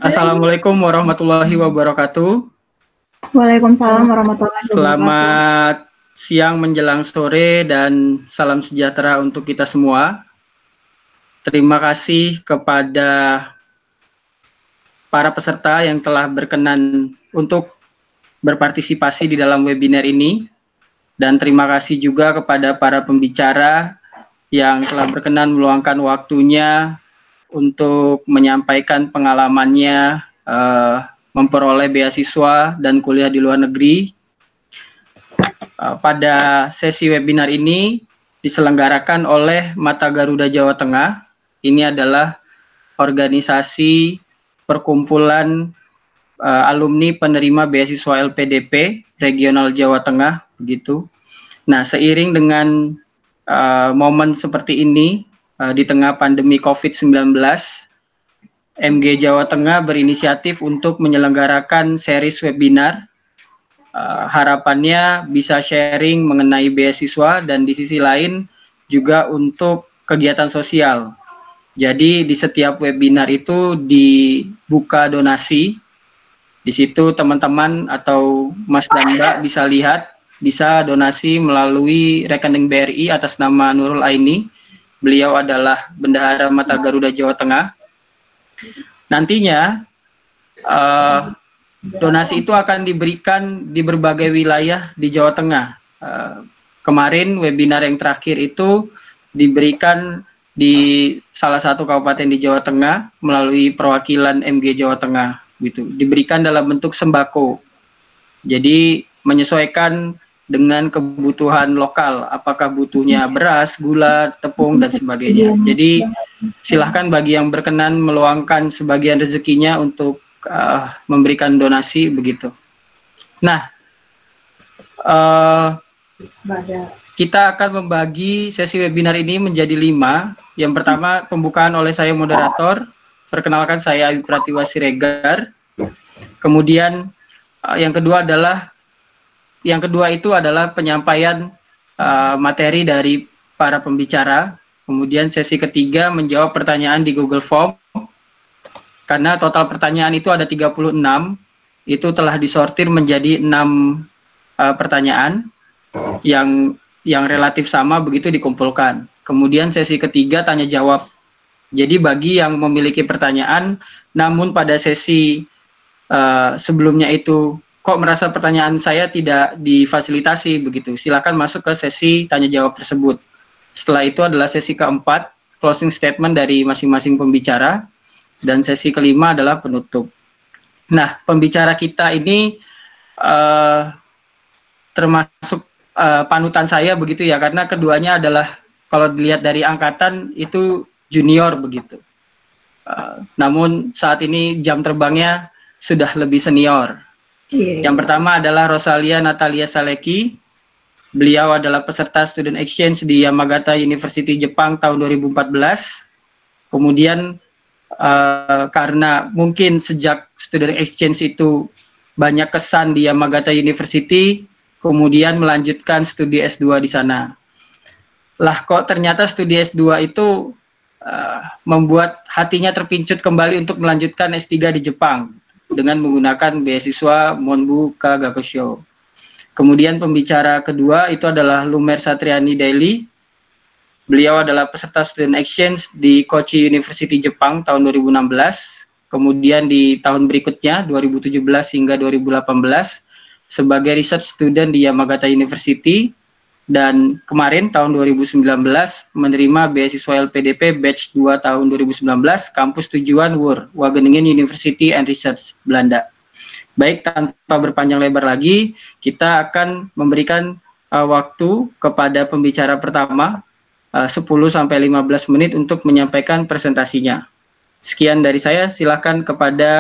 Assalamualaikum warahmatullahi wabarakatuh. Waalaikumsalam warahmatullahi wabarakatuh. Selamat siang menjelang sore dan salam sejahtera untuk kita semua. Terima kasih kepada para peserta yang telah berkenan untuk berpartisipasi di dalam webinar ini. Dan terima kasih juga kepada para pembicara yang telah berkenan meluangkan waktunya untuk menyampaikan pengalamannya memperoleh beasiswa dan kuliah di luar negeri. Pada sesi webinar ini diselenggarakan oleh Mata Garuda Jawa Tengah. Ini adalah organisasi perkumpulan alumni penerima beasiswa LPDP regional Jawa Tengah, begitu. Nah, seiring dengan momen seperti ini di tengah pandemi COVID-19, MG Jawa Tengah berinisiatif untuk menyelenggarakan series webinar. Harapannya bisa sharing mengenai beasiswa dan di sisi lain juga untuk kegiatan sosial. Jadi di setiap webinar itu dibuka donasi. Di situ teman-teman atau Mas dan Mbak bisa lihat, bisa donasi melalui rekening BRI atas nama Nurul Aini. Beliau adalah Bendahara Mata Garuda Jawa Tengah. Nantinya donasi itu akan diberikan di berbagai wilayah di Jawa Tengah. Kemarin webinar yang terakhir itu diberikan di salah satu kabupaten di Jawa Tengah melalui perwakilan MG Jawa Tengah, gitu. Diberikan dalam bentuk sembako. Jadi menyesuaikan dengan kebutuhan lokal, apakah butuhnya beras, gula, tepung, dan sebagainya. Jadi silahkan bagi yang berkenan meluangkan sebagian rezekinya untuk memberikan donasi, begitu. Nah, kita akan membagi sesi webinar ini menjadi 5. Yang pertama, pembukaan oleh saya moderator. Perkenalkan, saya Abi Pratiwa Siregar. Kemudian yang kedua itu adalah penyampaian materi dari para pembicara. Kemudian sesi ketiga menjawab pertanyaan di Google Form. Karena total pertanyaan itu ada 36, itu telah disortir menjadi 6 pertanyaan yang relatif sama, begitu dikumpulkan. Kemudian sesi ketiga tanya jawab. Jadi bagi yang memiliki pertanyaan, namun pada sesi sebelumnya itu kok merasa pertanyaan saya tidak difasilitasi, begitu, silakan masuk ke sesi tanya jawab tersebut. Setelah itu adalah sesi keempat, closing statement dari masing-masing pembicara. Dan sesi kelima adalah penutup. Nah, pembicara kita ini termasuk panutan saya, begitu ya, karena keduanya adalah, kalau dilihat dari angkatan itu junior, begitu. Namun saat ini jam terbangnya sudah lebih senior. Yang pertama adalah Rosalia Natalia Saleki. Beliau adalah peserta student exchange di Yamagata University Jepang tahun 2014. Kemudian karena mungkin sejak student exchange itu banyak kesan di Yamagata University, kemudian melanjutkan studi S2 di sana. Lah kok ternyata studi S2 itu membuat hatinya terpincut kembali untuk melanjutkan S3 di Jepang dengan menggunakan beasiswa Monbu Ka Gakusho. Kemudian pembicara kedua itu adalah Lumer Satriani Daily. Beliau adalah peserta student exchange di Kochi University Jepang tahun 2016. Kemudian di tahun berikutnya 2017 hingga 2018 sebagai research student di Yamagata University, dan kemarin tahun 2019 menerima beasiswa LPDP batch 2 tahun 2019 kampus tujuan WUR Wageningen University and Research Belanda. Baik, tanpa berpanjang lebar lagi, kita akan memberikan waktu kepada pembicara pertama 10-15 menit untuk menyampaikan presentasinya. Sekian dari saya, silakan kepada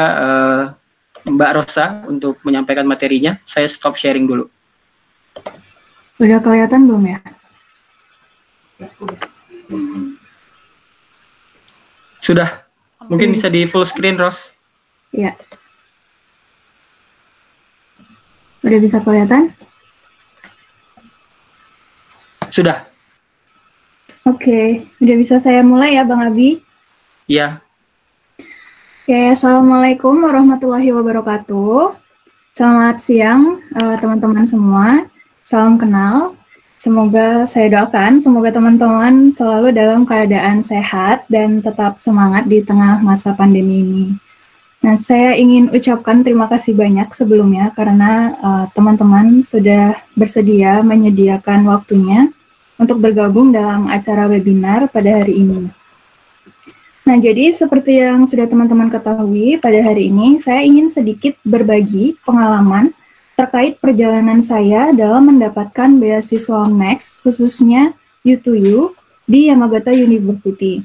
Mbak Rosa untuk menyampaikan materinya. Saya stop sharing dulu. Udah kelihatan belum ya? Sudah. Mungkin bisa di full screen, Ros. Iya. Udah bisa kelihatan? Sudah. Oke, udah bisa saya mulai ya Bang Abi? Iya. Oke, Assalamualaikum warahmatullahi wabarakatuh. Selamat siang, teman-teman semua. Salam kenal. Semoga saya doakan, semoga teman-teman selalu dalam keadaan sehat dan tetap semangat di tengah masa pandemi ini. Nah, saya ingin ucapkan terima kasih banyak sebelumnya karena teman-teman sudah bersedia menyediakan waktunya untuk bergabung dalam acara webinar pada hari ini. Nah, jadi seperti yang sudah teman-teman ketahui, pada hari ini saya ingin sedikit berbagi pengalaman terkait perjalanan saya dalam mendapatkan beasiswa Max, khususnya U2U, di Yamagata University.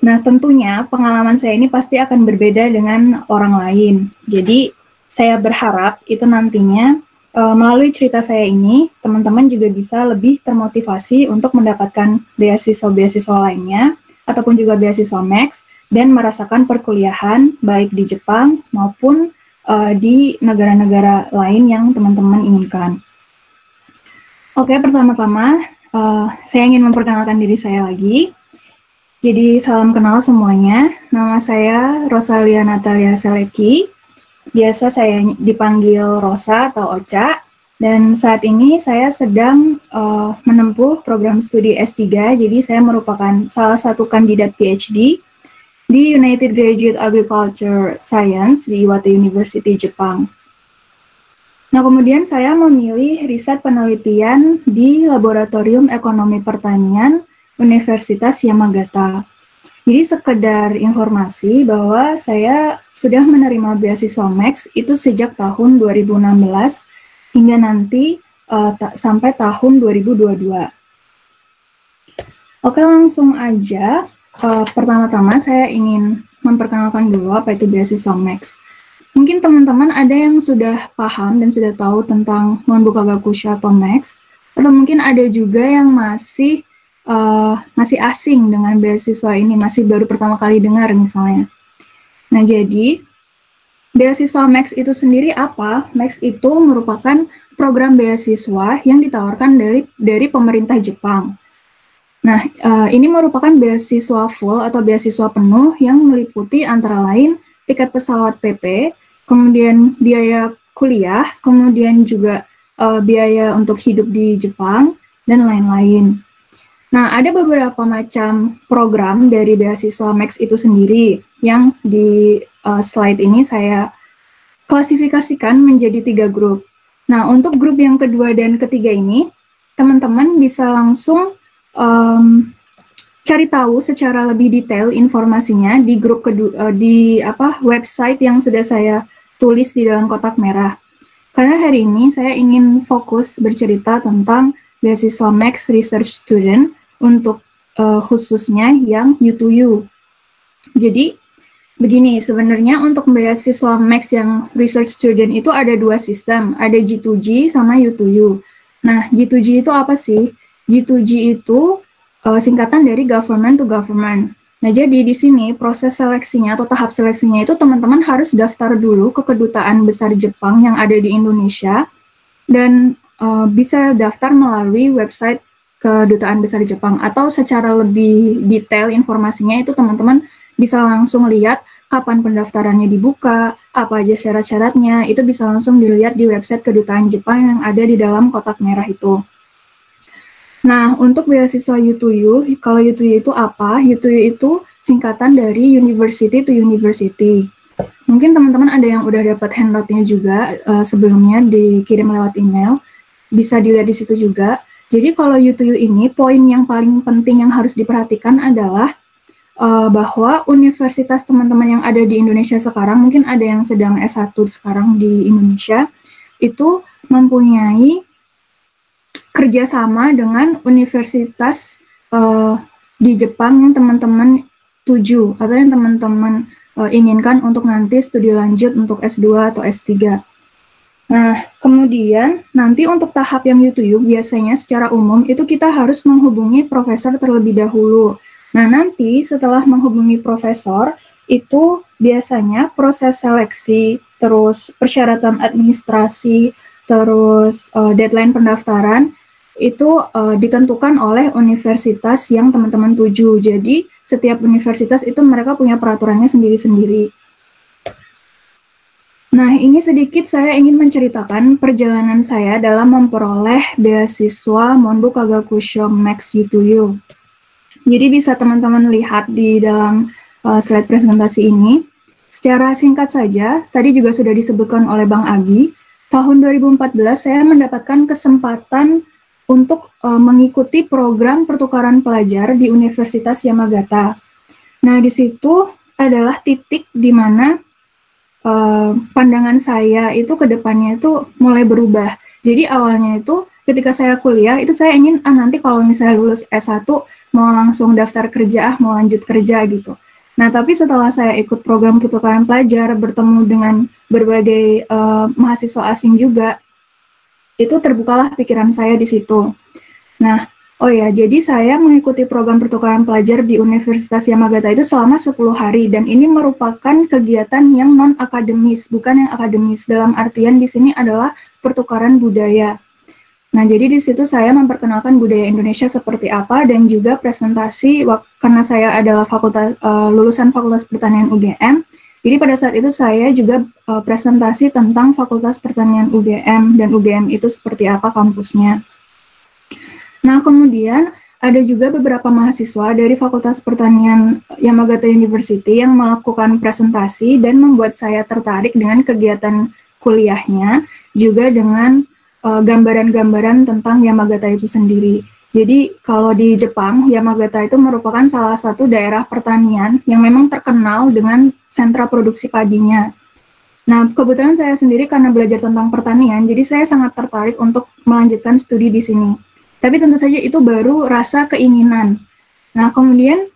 Nah, tentunya pengalaman saya ini pasti akan berbeda dengan orang lain. Jadi, saya berharap itu nantinya melalui cerita saya ini, teman-teman juga bisa lebih termotivasi untuk mendapatkan beasiswa-beasiswa lainnya, ataupun juga beasiswa Max, dan merasakan perkuliahan baik di Jepang maupun di negara-negara lain yang teman-teman inginkan. Oke, pertama-tama saya ingin memperkenalkan diri saya lagi. Jadi salam kenal semuanya, nama saya Rosalia Natalia Seleki, biasa saya dipanggil Rosa atau Ocha. Dan saat ini saya sedang menempuh program studi S3, jadi saya merupakan salah satu kandidat PhD di United Graduate Agriculture Science di Iwate University, Jepang. Nah, kemudian saya memilih riset penelitian di Laboratorium Ekonomi Pertanian Universitas Yamagata. Jadi sekedar informasi bahwa saya sudah menerima beasiswa Max itu sejak tahun 2016, hingga nanti sampai tahun 2022. Oke, langsung aja. Pertama-tama saya ingin memperkenalkan dulu apa itu beasiswa Max. Mungkin teman-teman ada yang sudah paham dan sudah tahu tentang Monbuka Gakusha atau Max, atau mungkin ada juga yang masih asing dengan beasiswa ini, masih baru pertama kali dengar misalnya. Nah, jadi beasiswa Max itu sendiri apa? Max itu merupakan program beasiswa yang ditawarkan dari pemerintah Jepang. Nah, ini merupakan beasiswa full atau beasiswa penuh yang meliputi antara lain tiket pesawat PP, kemudian biaya kuliah, kemudian juga biaya untuk hidup di Jepang, dan lain-lain. Nah, ada beberapa macam program dari beasiswa Max itu sendiri yang di slide ini saya klasifikasikan menjadi 3 grup. Nah, untuk grup yang kedua dan ketiga ini, teman-teman bisa langsung cari tahu secara lebih detail informasinya di grup kedua, di website yang sudah saya tulis di dalam kotak merah. Karena hari ini saya ingin fokus bercerita tentang beasiswa Max Research Student untuk khususnya yang U2U. Jadi, begini, sebenarnya untuk beasiswa Max yang Research Student itu ada 2 sistem, ada G2G sama U2U. Nah, G2G itu apa sih? G2G itu singkatan dari Government to Government. Nah, jadi di sini proses seleksinya atau tahap seleksinya itu teman-teman harus daftar dulu ke Kedutaan Besar Jepang yang ada di Indonesia, dan bisa daftar melalui website Kedutaan Besar Jepang, atau secara lebih detail informasinya itu teman-teman bisa langsung lihat kapan pendaftarannya dibuka, apa aja syarat-syaratnya, itu bisa langsung dilihat di website Kedutaan Jepang yang ada di dalam kotak merah itu. Nah, untuk beasiswa U2U, kalau U2U itu apa? U2U itu singkatan dari University to University. Mungkin teman-teman ada yang udah dapat handout-nya juga sebelumnya dikirim lewat email, bisa dilihat di situ juga. Jadi kalau U2U ini, poin yang paling penting yang harus diperhatikan adalah bahwa universitas teman-teman yang ada di Indonesia sekarang, mungkin ada yang sedang S1 sekarang di Indonesia, itu mempunyai kerjasama dengan universitas di Jepang yang teman-teman tuju, atau yang teman-teman inginkan untuk nanti studi lanjut untuk S2 atau S3. Nah, kemudian nanti untuk tahap yang U2U biasanya secara umum itu kita harus menghubungi profesor terlebih dahulu. Nah, nanti setelah menghubungi profesor, itu biasanya proses seleksi, terus persyaratan administrasi, terus deadline pendaftaran, itu ditentukan oleh universitas yang teman-teman tuju. Jadi, setiap universitas itu mereka punya peraturannya sendiri-sendiri. Nah, ini sedikit saya ingin menceritakan perjalanan saya dalam memperoleh beasiswa Monbu Kagakusho Max U2U. Jadi bisa teman-teman lihat di dalam slide presentasi ini. Secara singkat saja, tadi juga sudah disebutkan oleh Bang Abi, tahun 2014 saya mendapatkan kesempatan untuk mengikuti program pertukaran pelajar di Universitas Yamagata. Nah, di situ adalah titik di mana pandangan saya itu ke depannya itu mulai berubah. Jadi awalnya itu ketika saya kuliah itu saya ingin nanti kalau misalnya lulus S1 mau langsung daftar kerja, mau lanjut kerja gitu. Nah, tapi setelah saya ikut program pertukaran pelajar, bertemu dengan berbagai mahasiswa asing juga, itu terbukalah pikiran saya di situ. Nah, oh ya, jadi saya mengikuti program pertukaran pelajar di Universitas Yamagata itu selama 10 hari, dan ini merupakan kegiatan yang non-akademis, bukan yang akademis. Dalam artian di sini adalah pertukaran budaya. Nah, jadi di situ saya memperkenalkan budaya Indonesia seperti apa, dan juga presentasi, karena saya adalah lulusan Fakultas Pertanian UGM, jadi pada saat itu saya juga presentasi tentang Fakultas Pertanian UGM, dan UGM itu seperti apa kampusnya. Nah, kemudian ada juga beberapa mahasiswa dari Fakultas Pertanian Yamagata University yang melakukan presentasi dan membuat saya tertarik dengan kegiatan kuliahnya, juga dengan gambaran-gambaran tentang Yamagata itu sendiri. Jadi kalau di Jepang, Yamagata itu merupakan salah satu daerah pertanian yang memang terkenal dengan sentra produksi padinya. Nah, kebetulan saya sendiri karena belajar tentang pertanian, jadi saya sangat tertarik untuk melanjutkan studi di sini. Tapi tentu saja itu baru rasa keinginan. Nah, kemudian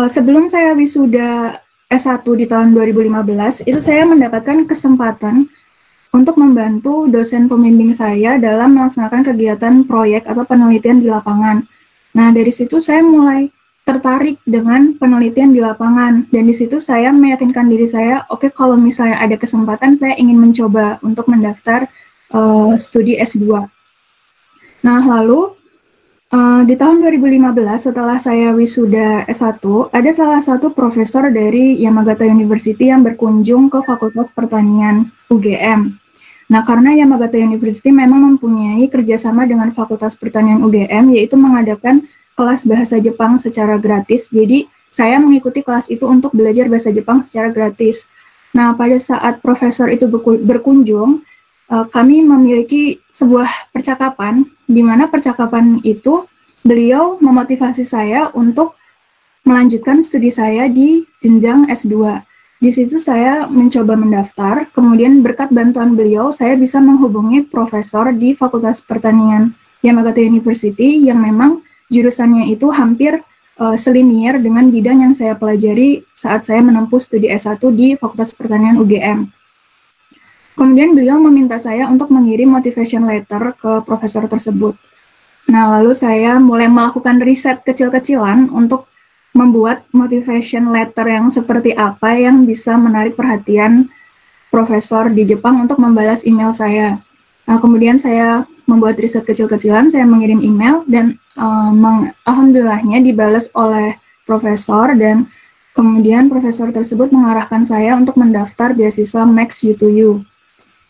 sebelum saya wisuda S1 di tahun 2015, itu saya mendapatkan kesempatan untuk membantu dosen pembimbing saya dalam melaksanakan kegiatan proyek atau penelitian di lapangan. Nah, dari situ saya mulai tertarik dengan penelitian di lapangan, dan di situ saya meyakinkan diri saya, oke, kalau misalnya ada kesempatan, saya ingin mencoba untuk mendaftar studi S2. Nah, lalu di tahun 2015 setelah saya wisuda S1, ada salah satu profesor dari Yamagata University yang berkunjung ke Fakultas Pertanian UGM. Nah, karena Yamagata University memang mempunyai kerjasama dengan Fakultas Pertanian UGM, yaitu mengadakan kelas bahasa Jepang secara gratis. Jadi, saya mengikuti kelas itu untuk belajar bahasa Jepang secara gratis. Nah, pada saat profesor itu berkunjung, kami memiliki sebuah percakapan, di mana percakapan itu beliau memotivasi saya untuk melanjutkan studi saya di jenjang S2. Di situ saya mencoba mendaftar, kemudian berkat bantuan beliau, saya bisa menghubungi profesor di Fakultas Pertanian Yamagata University yang memang jurusannya itu hampir selinier dengan bidang yang saya pelajari saat saya menempuh studi S1 di Fakultas Pertanian UGM. Kemudian beliau meminta saya untuk mengirim motivation letter ke profesor tersebut. Nah, lalu saya mulai melakukan riset kecil-kecilan untuk membuat motivation letter yang seperti apa yang bisa menarik perhatian profesor di Jepang untuk membalas email saya. Nah, kemudian saya membuat riset kecil-kecilan, saya mengirim email, dan alhamdulillahnya dibalas oleh profesor, dan kemudian profesor tersebut mengarahkan saya untuk mendaftar beasiswa Max U2U.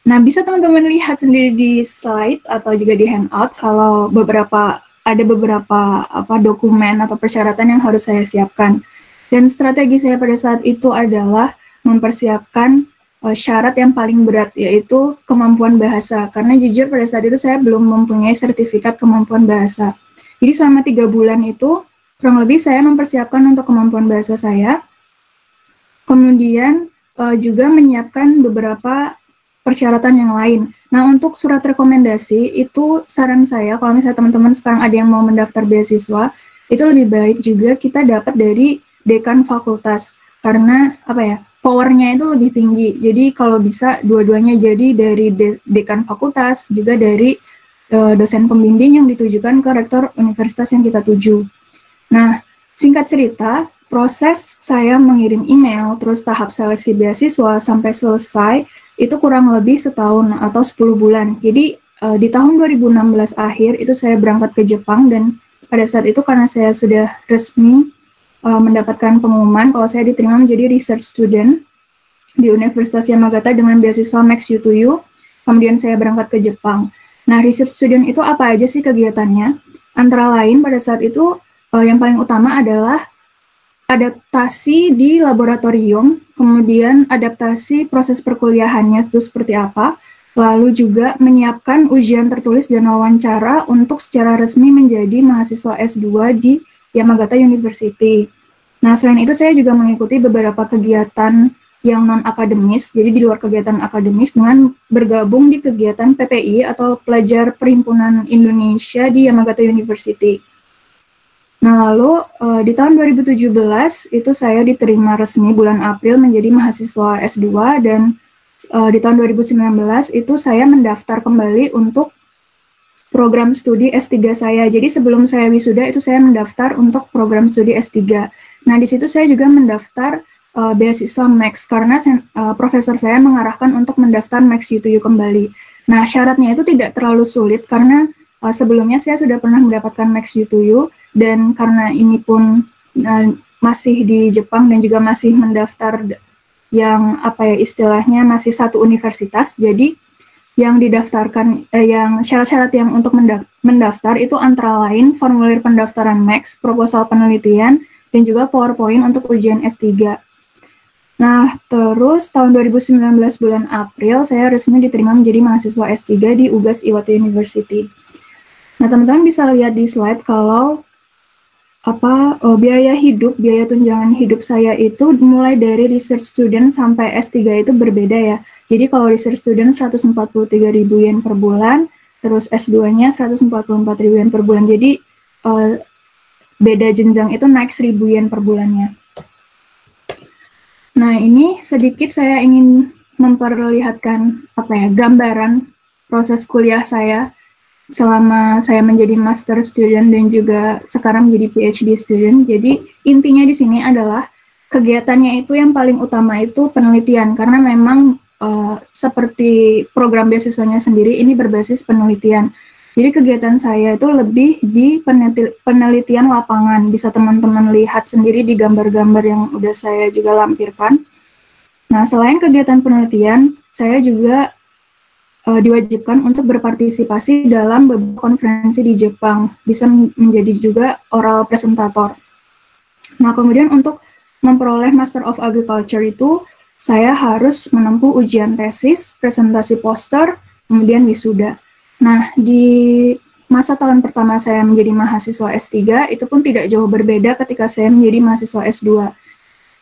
Nah, bisa teman-teman lihat sendiri di slide atau juga di handout kalau ada beberapa dokumen atau persyaratan yang harus saya siapkan. Dan strategi saya pada saat itu adalah mempersiapkan syarat yang paling berat, yaitu kemampuan bahasa. Karena jujur pada saat itu saya belum mempunyai sertifikat kemampuan bahasa. Jadi selama 3 bulan itu, kurang lebih saya mempersiapkan untuk kemampuan bahasa saya. Kemudian juga menyiapkan beberapa persyaratan yang lain. Nah, untuk surat rekomendasi, itu saran saya, kalau misalnya teman-teman sekarang ada yang mau mendaftar beasiswa, itu lebih baik juga kita dapat dari dekan fakultas, karena powernya itu lebih tinggi. Jadi kalau bisa dua-duanya jadi dari dekan fakultas, juga dari dosen pembimbing yang ditujukan ke rektor universitas yang kita tuju. Nah, singkat cerita, proses saya mengirim email, terus tahap seleksi beasiswa sampai selesai, itu kurang lebih setahun atau 10 bulan. Jadi di tahun 2016 akhir itu saya berangkat ke Jepang, dan pada saat itu karena saya sudah resmi mendapatkan pengumuman kalau saya diterima menjadi research student di Universitas Yamagata dengan beasiswa Max U2U. Kemudian saya berangkat ke Jepang. Nah, research student itu apa aja sih kegiatannya? Antara lain pada saat itu yang paling utama adalah adaptasi di laboratorium, kemudian adaptasi proses perkuliahannya itu seperti apa, lalu juga menyiapkan ujian tertulis dan wawancara untuk secara resmi menjadi mahasiswa S2 di Yamagata University. Nah, selain itu saya juga mengikuti beberapa kegiatan yang non-akademis, jadi di luar kegiatan akademis dengan bergabung di kegiatan PPI atau Pelajar Perhimpunan Indonesia di Yamagata University. Nah, lalu di tahun 2017 itu saya diterima resmi bulan April menjadi mahasiswa S2 dan di tahun 2019 itu saya mendaftar kembali untuk program studi S3 saya. Jadi sebelum saya wisuda itu saya mendaftar untuk program studi S3. Nah, di situ saya juga mendaftar beasiswa Max karena profesor saya mengarahkan untuk mendaftar Max U2U kembali. Nah, syaratnya itu tidak terlalu sulit karena sebelumnya saya sudah pernah mendapatkan Max U2U dan karena ini pun masih di Jepang dan juga masih mendaftar yang apa ya istilahnya masih satu universitas, jadi yang didaftarkan, yang syarat-syarat yang untuk mendaftar itu antara lain formulir pendaftaran Max, proposal penelitian, dan juga PowerPoint untuk ujian S3. Nah, terus tahun 2019 bulan April, saya resmi diterima menjadi mahasiswa S3 di UGAS Iwate University. Nah, teman-teman bisa lihat di slide kalau biaya tunjangan hidup saya itu mulai dari research student sampai S3 itu berbeda ya. Jadi kalau research student 143.000 yen per bulan, terus S2-nya 144.000 yen per bulan. Jadi beda jenjang itu naik 1.000 yen per bulannya. Nah, ini sedikit saya ingin memperlihatkan gambaran proses kuliah saya selama saya menjadi master student dan juga sekarang menjadi PhD student. Jadi intinya di sini adalah kegiatannya itu yang paling utama itu penelitian karena memang seperti program beasiswanya sendiri ini berbasis penelitian. Jadi kegiatan saya itu lebih di penelitian lapangan. Bisa teman-teman lihat sendiri di gambar-gambar yang udah saya juga lampirkan. Nah, selain kegiatan penelitian, saya juga diwajibkan untuk berpartisipasi dalam beberapa konferensi di Jepang, bisa menjadi juga oral presentator. Nah, kemudian untuk memperoleh Master of Agriculture itu, saya harus menempuh ujian tesis, presentasi poster, kemudian wisuda. Nah, di masa tahun pertama saya menjadi mahasiswa S3, itu pun tidak jauh berbeda ketika saya menjadi mahasiswa S2,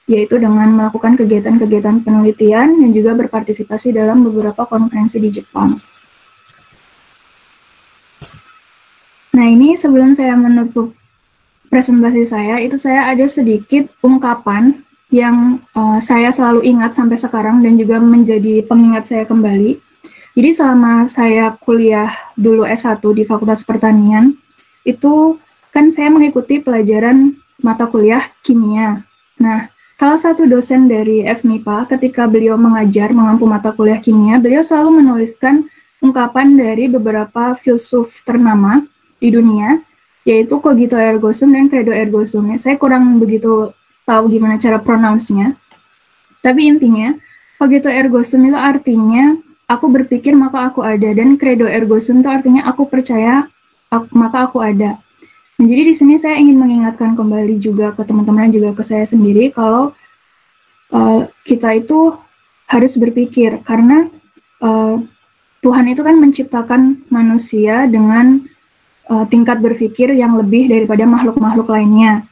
yaitu dengan melakukan kegiatan-kegiatan penelitian dan juga berpartisipasi dalam beberapa konferensi di Jepang. Nah, ini sebelum saya menutup presentasi saya, itu saya ada sedikit ungkapan yang saya selalu ingat sampai sekarang dan juga menjadi pengingat saya kembali. Jadi selama saya kuliah dulu S1 di Fakultas Pertanian, itu kan saya mengikuti pelajaran mata kuliah kimia. Nah, salah satu dosen dari FMIPA ketika beliau mengampu mata kuliah kimia, beliau selalu menuliskan ungkapan dari beberapa filsuf ternama di dunia, yaitu cogito ergo sum dan credo ergo sum. Saya kurang begitu tahu gimana cara pronounce-nya, tapi intinya cogito ergo sum itu artinya aku berpikir maka aku ada, dan credo ergo sum itu artinya aku percaya maka aku ada. Nah, jadi di sini saya ingin mengingatkan kembali juga ke teman-teman dan juga ke saya sendiri kalau kita itu harus berpikir karena Tuhan itu kan menciptakan manusia dengan tingkat berpikir yang lebih daripada makhluk-makhluk lainnya.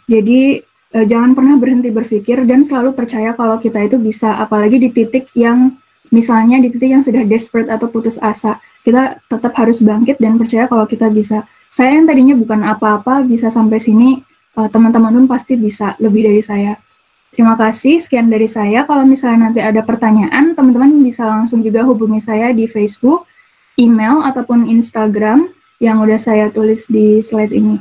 Jadi jangan pernah berhenti berpikir dan selalu percaya kalau kita itu bisa, apalagi di titik yang misalnya di titik yang sudah desperate atau putus asa, kita tetap harus bangkit dan percaya kalau kita bisa. Saya yang tadinya bukan apa-apa bisa sampai sini, teman-teman pun pasti bisa lebih dari saya. Terima kasih, sekian dari saya. Kalau misalnya nanti ada pertanyaan, teman-teman bisa langsung juga hubungi saya di Facebook, email, ataupun Instagram yang udah saya tulis di slide ini.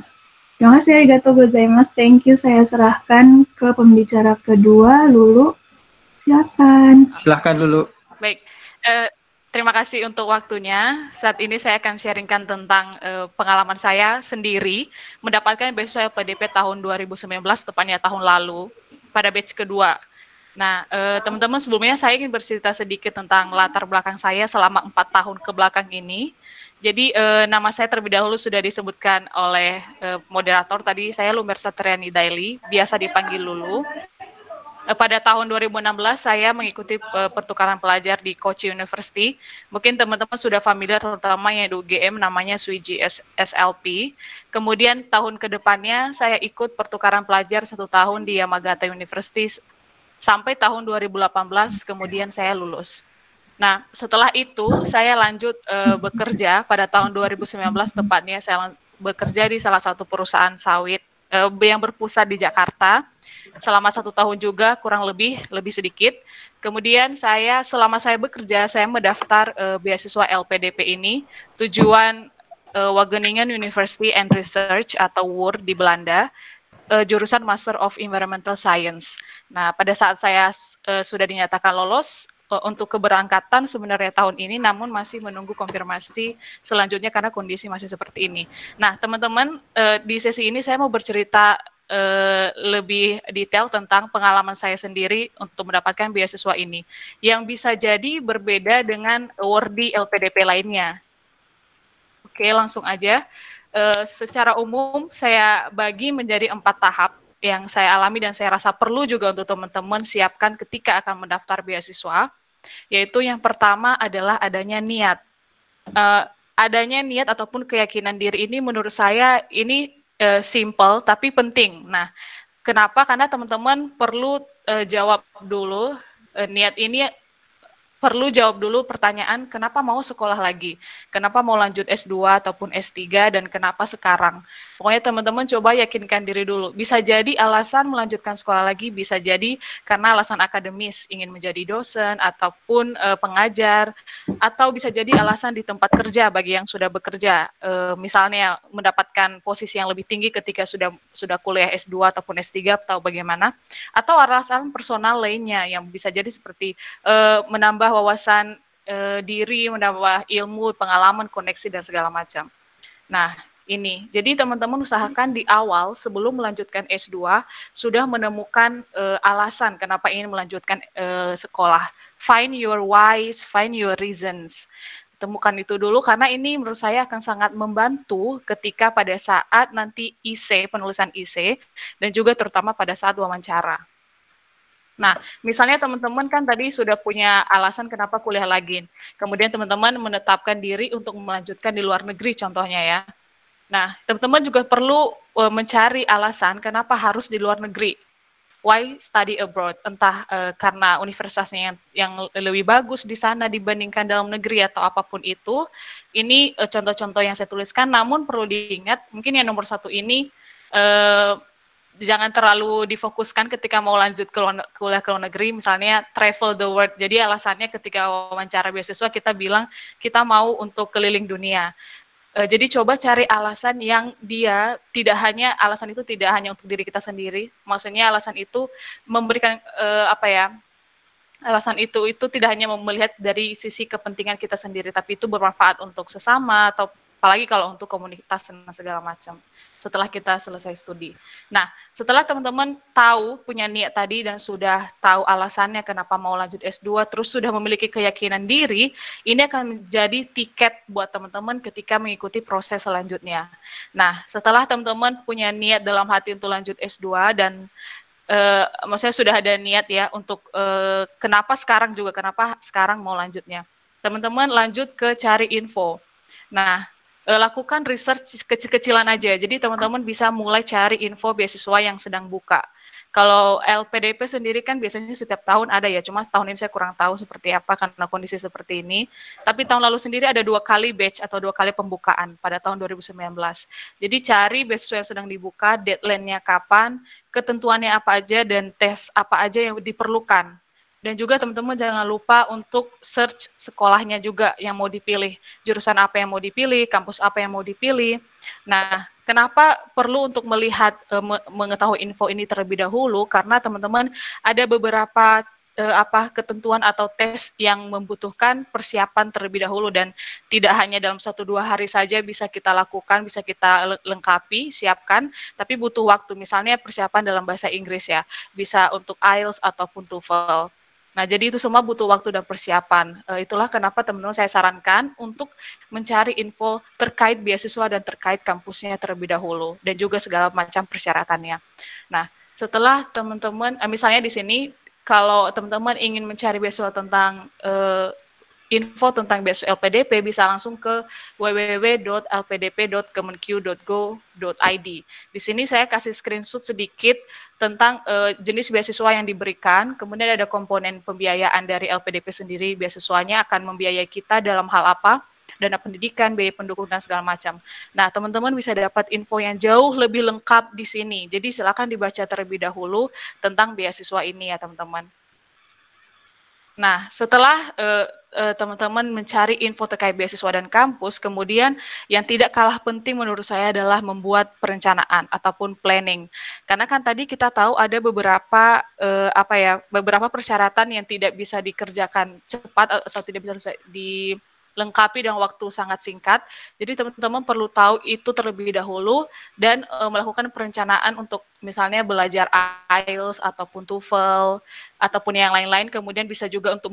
Terima kasih, arigatou gozaimasu. Thank you. Saya serahkan ke pembicara kedua, Lulu. Silakan. Silakan, Lulu. Baik. terima kasih untuk waktunya. Saat ini saya akan sharingkan tentang pengalaman saya sendiri mendapatkan beasiswa LPDP tahun 2019, tepatnya tahun lalu, pada batch kedua. Nah, teman-teman, sebelumnya saya ingin bercerita sedikit tentang latar belakang saya selama 4 tahun ke belakang ini. Jadi, nama saya terlebih dahulu sudah disebutkan oleh moderator tadi, saya Lumer Satriani Daily, biasa dipanggil Lulu. Pada tahun 2016 saya mengikuti pertukaran pelajar di Kochi University. Mungkin teman-teman sudah familiar, terutama yang di UGM namanya Suiji SLP. Kemudian tahun kedepannya saya ikut pertukaran pelajar 1 tahun di Yamagata University sampai tahun 2018, kemudian saya lulus. Nah, setelah itu saya lanjut bekerja pada tahun 2019, tepatnya saya bekerja di salah satu perusahaan sawit yang berpusat di Jakarta selama 1 tahun juga, kurang lebih sedikit. Kemudian selama saya bekerja, saya mendaftar beasiswa LPDP ini, tujuan Wageningen University and Research atau WUR di Belanda, jurusan Master of Environmental Science. Nah, pada saat saya sudah dinyatakan lolos untuk keberangkatan sebenarnya tahun ini, namun masih menunggu konfirmasi selanjutnya karena kondisi masih seperti ini. Nah, teman-teman, di sesi ini saya mau bercerita lebih detail tentang pengalaman saya sendiri untuk mendapatkan beasiswa ini, yang bisa jadi berbeda dengan awardee LPDP lainnya. Oke, langsung aja. Secara umum saya bagi menjadi 4 tahap yang saya alami dan saya rasa perlu juga untuk teman-teman siapkan ketika akan mendaftar beasiswa, yaitu yang pertama adalah adanya niat. Adanya niat ataupun keyakinan diri ini menurut saya ini simple tapi penting. Nah, kenapa? Karena teman-teman perlu jawab dulu, niat ini perlu jawab dulu pertanyaan kenapa mau sekolah lagi, kenapa mau lanjut S2 ataupun S3, dan kenapa sekarang. Pokoknya teman-teman coba yakinkan diri dulu. Bisa jadi alasan melanjutkan sekolah lagi, bisa jadi karena alasan akademis, ingin menjadi dosen ataupun pengajar, atau bisa jadi alasan di tempat kerja bagi yang sudah bekerja, misalnya mendapatkan posisi yang lebih tinggi ketika sudah kuliah S2 ataupun S3 atau bagaimana, atau alasan personal lainnya yang bisa jadi seperti menambah wawasan diri, menambah ilmu, pengalaman, koneksi, dan segala macam. Nah, ini. Jadi teman-teman usahakan di awal sebelum melanjutkan S2 sudah menemukan alasan kenapa ingin melanjutkan sekolah. Find your whys, find your reasons. Temukan itu dulu karena ini menurut saya akan sangat membantu ketika pada saat nanti IC, penulisan IC, dan juga terutama pada saat wawancara. Nah, misalnya teman-teman kan tadi sudah punya alasan kenapa kuliah lagi. Kemudian teman-teman menetapkan diri untuk melanjutkan di luar negeri contohnya ya. Nah, teman-teman juga perlu mencari alasan kenapa harus di luar negeri. Why study abroad? Entah karena universitasnya yang lebih bagus di sana dibandingkan dalam negeri atau apapun itu. Ini contoh-contoh yang saya tuliskan, namun perlu diingat, mungkin yang nomor 1 ini jangan terlalu difokuskan ketika mau lanjut kuliah ke luar negeri, misalnya travel the world. Jadi alasannya ketika wawancara beasiswa kita bilang kita mau untuk keliling dunia. Jadi coba cari alasan yang dia tidak hanya, alasan itu tidak hanya untuk diri kita sendiri, maksudnya alasan itu memberikan alasan itu tidak hanya melihat dari sisi kepentingan kita sendiri, tapi itu bermanfaat untuk sesama, atau apalagi kalau untuk komunitas dan segala macam setelah kita selesai studi. Nah, setelah teman-teman tahu, punya niat tadi dan sudah tahu alasannya kenapa mau lanjut S2, terus sudah memiliki keyakinan diri, ini akan menjadi tiket buat teman-teman ketika mengikuti proses selanjutnya. Nah, setelah teman-teman punya niat dalam hati untuk lanjut S2 dan maksudnya sudah ada niat ya untuk kenapa sekarang mau lanjutnya. Teman-teman lanjut ke cari info. Nah, lakukan research kecil-kecilan aja. Jadi teman-teman bisa mulai cari info beasiswa yang sedang buka. Kalau LPDP sendiri kan biasanya setiap tahun ada ya, cuma tahun ini saya kurang tahu seperti apa karena kondisi seperti ini. Tapi tahun lalu sendiri ada 2 kali batch atau 2 kali pembukaan pada tahun 2019. Jadi cari beasiswa yang sedang dibuka, deadline-nya kapan, ketentuannya apa aja, dan tes apa aja yang diperlukan. Dan juga teman-teman jangan lupa untuk search sekolahnya juga yang mau dipilih, jurusan apa yang mau dipilih, kampus apa yang mau dipilih. Nah, kenapa perlu untuk melihat, mengetahui info ini terlebih dahulu, karena teman-teman ada beberapa apa ketentuan atau tes yang membutuhkan persiapan terlebih dahulu, dan tidak hanya dalam 1-2 hari saja bisa kita lakukan, bisa kita lengkapi, siapkan, tapi butuh waktu. Misalnya persiapan dalam bahasa Inggris ya, bisa untuk IELTS ataupun TOEFL. Nah, jadi itu semua butuh waktu dan persiapan. Itulah kenapa teman-teman saya sarankan untuk mencari info terkait beasiswa dan terkait kampusnya terlebih dahulu, dan juga segala macam persyaratannya. Nah, setelah teman-teman, misalnya di sini, kalau teman-teman ingin mencari beasiswa tentang info tentang beasiswa LPDP, bisa langsung ke www.lpdp.kemenq.go.id. Di sini saya kasih screenshot sedikit tentang jenis beasiswa yang diberikan, kemudian ada komponen pembiayaan dari LPDP sendiri, beasiswanya akan membiayai kita dalam hal apa, dana pendidikan, biaya pendukung, dan segala macam. Nah, teman-teman bisa dapat info yang jauh lebih lengkap di sini. Jadi silakan dibaca terlebih dahulu tentang beasiswa ini ya teman-teman. Nah, setelah teman-teman mencari info terkait beasiswa dan kampus, kemudian yang tidak kalah penting menurut saya adalah membuat perencanaan ataupun planning. Karena kan tadi kita tahu ada beberapa beberapa persyaratan yang tidak bisa dikerjakan cepat atau tidak bisa dilengkapi dalam waktu sangat singkat. Jadi teman-teman perlu tahu itu terlebih dahulu dan melakukan perencanaan untuk misalnya belajar IELTS ataupun TOEFL ataupun yang lain-lain. Kemudian bisa juga untuk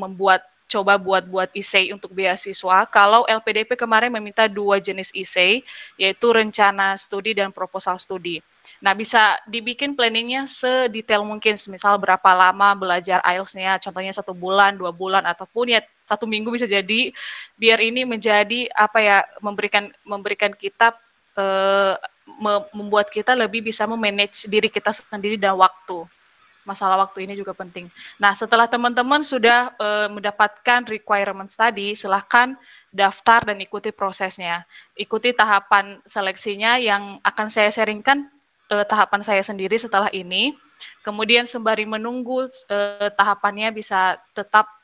coba buat essay untuk beasiswa. Kalau LPDP kemarin meminta 2 jenis essay, yaitu rencana studi dan proposal studi. Nah, bisa dibikin planningnya sedetail mungkin, misal berapa lama belajar IELTS-nya, contohnya 1 bulan, 2 bulan, ataupun ya 1 minggu bisa jadi, biar ini menjadi memberikan kita membuat kita lebih bisa memanage diri kita sendiri dan waktu. Masalah waktu ini juga penting. Nah, setelah teman-teman sudah mendapatkan requirements tadi, silahkan daftar dan ikuti prosesnya. Ikuti tahapan seleksinya yang akan saya sharingkan tahapan saya sendiri setelah ini. Kemudian sembari menunggu tahapannya, bisa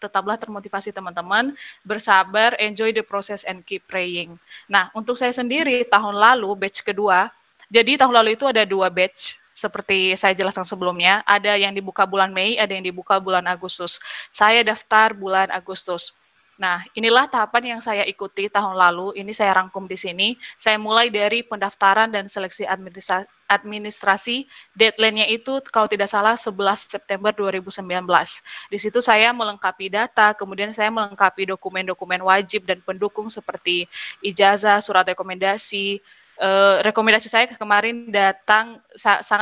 tetaplah termotivasi teman-teman, bersabar, enjoy the process and keep praying. Nah, untuk saya sendiri tahun lalu batch kedua, jadi tahun lalu itu ada 2 batch. Seperti saya jelaskan sebelumnya, ada yang dibuka bulan Mei, ada yang dibuka bulan Agustus. Saya daftar bulan Agustus. Nah, inilah tahapan yang saya ikuti tahun lalu. Ini saya rangkum di sini. Saya mulai dari pendaftaran dan seleksi administrasi. Deadline-nya itu kalau tidak salah 11 September 2019. Di situ saya melengkapi data, kemudian saya melengkapi dokumen-dokumen wajib dan pendukung seperti ijazah, surat rekomendasi. Rekomendasi saya kemarin datang,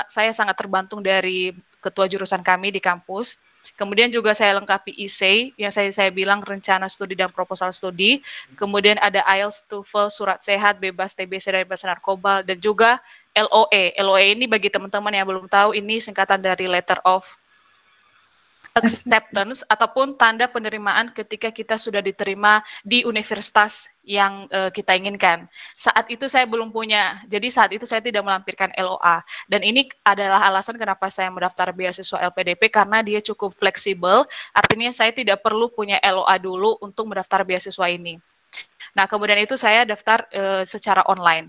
saya sangat terbantu dari ketua jurusan kami di kampus. Kemudian juga saya lengkapi essay yang saya bilang rencana studi dan proposal studi. Kemudian ada IELTS, TOEFL, surat sehat, bebas TBC dan bebas narkoba, dan juga LOE. LOE ini bagi teman-teman yang belum tahu, ini singkatan dari Letter of Acceptance ataupun tanda penerimaan ketika kita sudah diterima di universitas yang kita inginkan. Saat itu saya belum punya, jadi saat itu saya tidak melampirkan LOA. Dan ini adalah alasan kenapa saya mendaftar beasiswa LPDP, karena dia cukup fleksibel, artinya saya tidak perlu punya LOA dulu untuk mendaftar beasiswa ini. Nah, kemudian itu saya daftar secara online.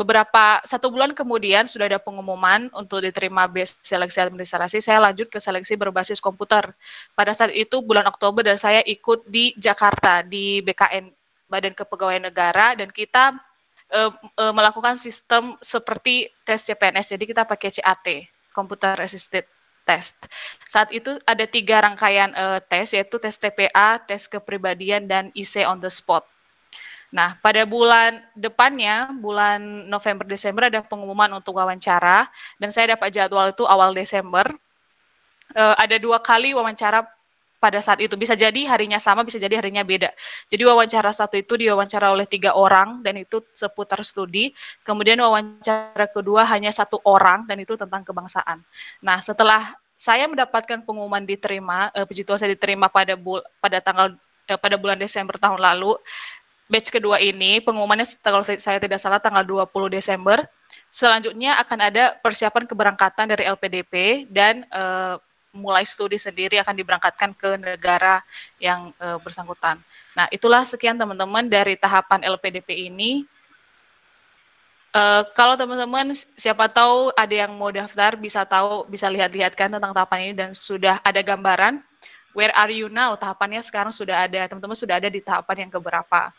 1 bulan kemudian sudah ada pengumuman untuk diterima seleksi administrasi, saya lanjut ke seleksi berbasis komputer. Pada saat itu bulan Oktober, dan saya ikut di Jakarta, di BKN, Badan Kepegawaian Negara, dan kita melakukan sistem seperti tes CPNS, jadi kita pakai CAT, Computer Assisted Test. Saat itu ada 3 rangkaian tes, yaitu tes TPA, tes kepribadian, dan IC on the spot. Nah, pada bulan depannya, bulan November-Desember ada pengumuman untuk wawancara, dan saya dapat jadwal itu awal Desember. Ada 2 kali wawancara pada saat itu, bisa jadi harinya sama, bisa jadi harinya beda. Jadi wawancara satu itu diwawancara oleh 3 orang, dan itu seputar studi. Kemudian wawancara kedua hanya 1 orang, dan itu tentang kebangsaan. Nah, setelah saya mendapatkan pengumuman diterima, puji Tuhan saya diterima pada bulan Desember tahun lalu. Batch kedua ini, pengumumannya kalau saya tidak salah tanggal 20 Desember. Selanjutnya akan ada persiapan keberangkatan dari LPDP, dan mulai studi sendiri akan diberangkatkan ke negara yang bersangkutan. Nah, itulah sekian teman-teman dari tahapan LPDP ini. Kalau teman-teman siapa tahu ada yang mau daftar, bisa lihat-lihat kan tentang tahapan ini, dan sudah ada gambaran. where are you now? Tahapannya sekarang sudah ada, teman-teman sudah ada di tahapan yang keberapa.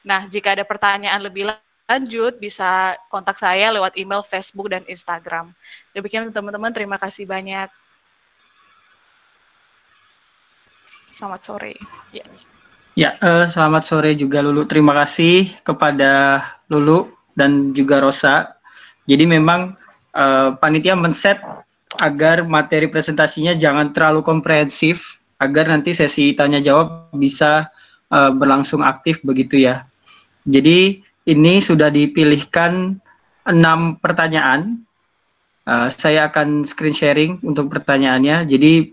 Nah, jika ada pertanyaan lebih lanjut, bisa kontak saya lewat email, Facebook, dan Instagram. Demikian teman-teman, terima kasih banyak. Selamat sore. Ya, selamat sore juga Lulu. Terima kasih kepada Lulu dan juga Rosa. Jadi memang panitia men-set agar materi presentasinya jangan terlalu komprehensif, agar nanti sesi tanya jawab bisa berlangsung aktif begitu ya. Jadi ini sudah dipilihkan 6 pertanyaan. Saya akan screen sharing untuk pertanyaannya. Jadi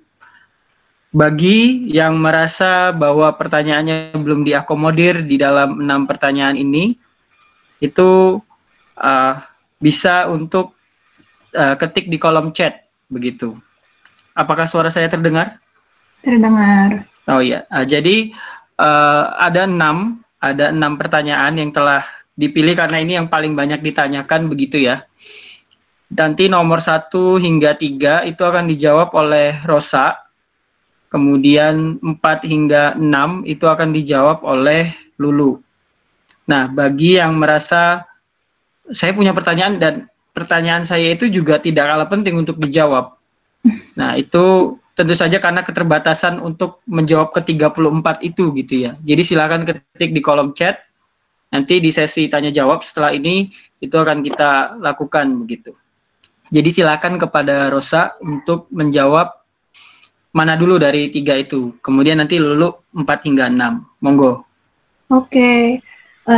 bagi yang merasa bahwa pertanyaannya belum diakomodir di dalam 6 pertanyaan ini, itu bisa untuk ketik di kolom chat begitu. Apakah suara saya terdengar? Terdengar. Oh iya, jadi ada 6 pertanyaan yang telah dipilih karena ini yang paling banyak ditanyakan begitu ya. Nanti nomor 1 hingga 3 itu akan dijawab oleh Rosa. Kemudian 4 hingga 6 itu akan dijawab oleh Lulu. Nah, bagi yang merasa saya punya pertanyaan dan pertanyaan saya itu juga tidak kalah penting untuk dijawab. Nah, itu tentu saja karena keterbatasan untuk menjawab ke-34 itu gitu ya. Jadi silakan ketik di kolom chat. Nanti di sesi tanya jawab setelah ini itu akan kita lakukan begitu. Jadi silakan kepada Rosa untuk menjawab mana dulu dari 3 itu. Kemudian nanti Lulu 4 hingga 6. Monggo. Oke.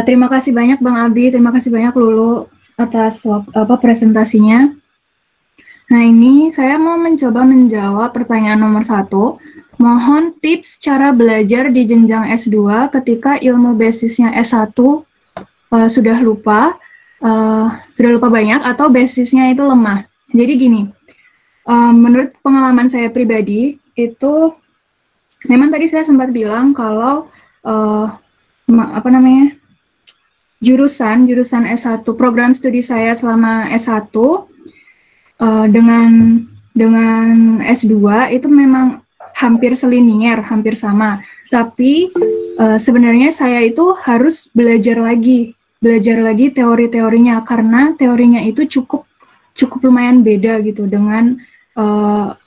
Terima kasih banyak Bang Abi, terima kasih banyak Lulu atas presentasinya. Nah, ini saya mau mencoba menjawab pertanyaan nomor 1. Mohon tips cara belajar di jenjang S2 ketika ilmu basisnya S1 sudah lupa banyak atau basisnya itu lemah. Jadi gini, menurut pengalaman saya pribadi, itu memang tadi saya sempat bilang kalau jurusan S1, program studi saya selama S1 dengan S2 itu memang hampir selinier, hampir sama. Tapi sebenarnya saya itu harus belajar lagi teori-teorinya karena teorinya itu cukup lumayan beda gitu dengan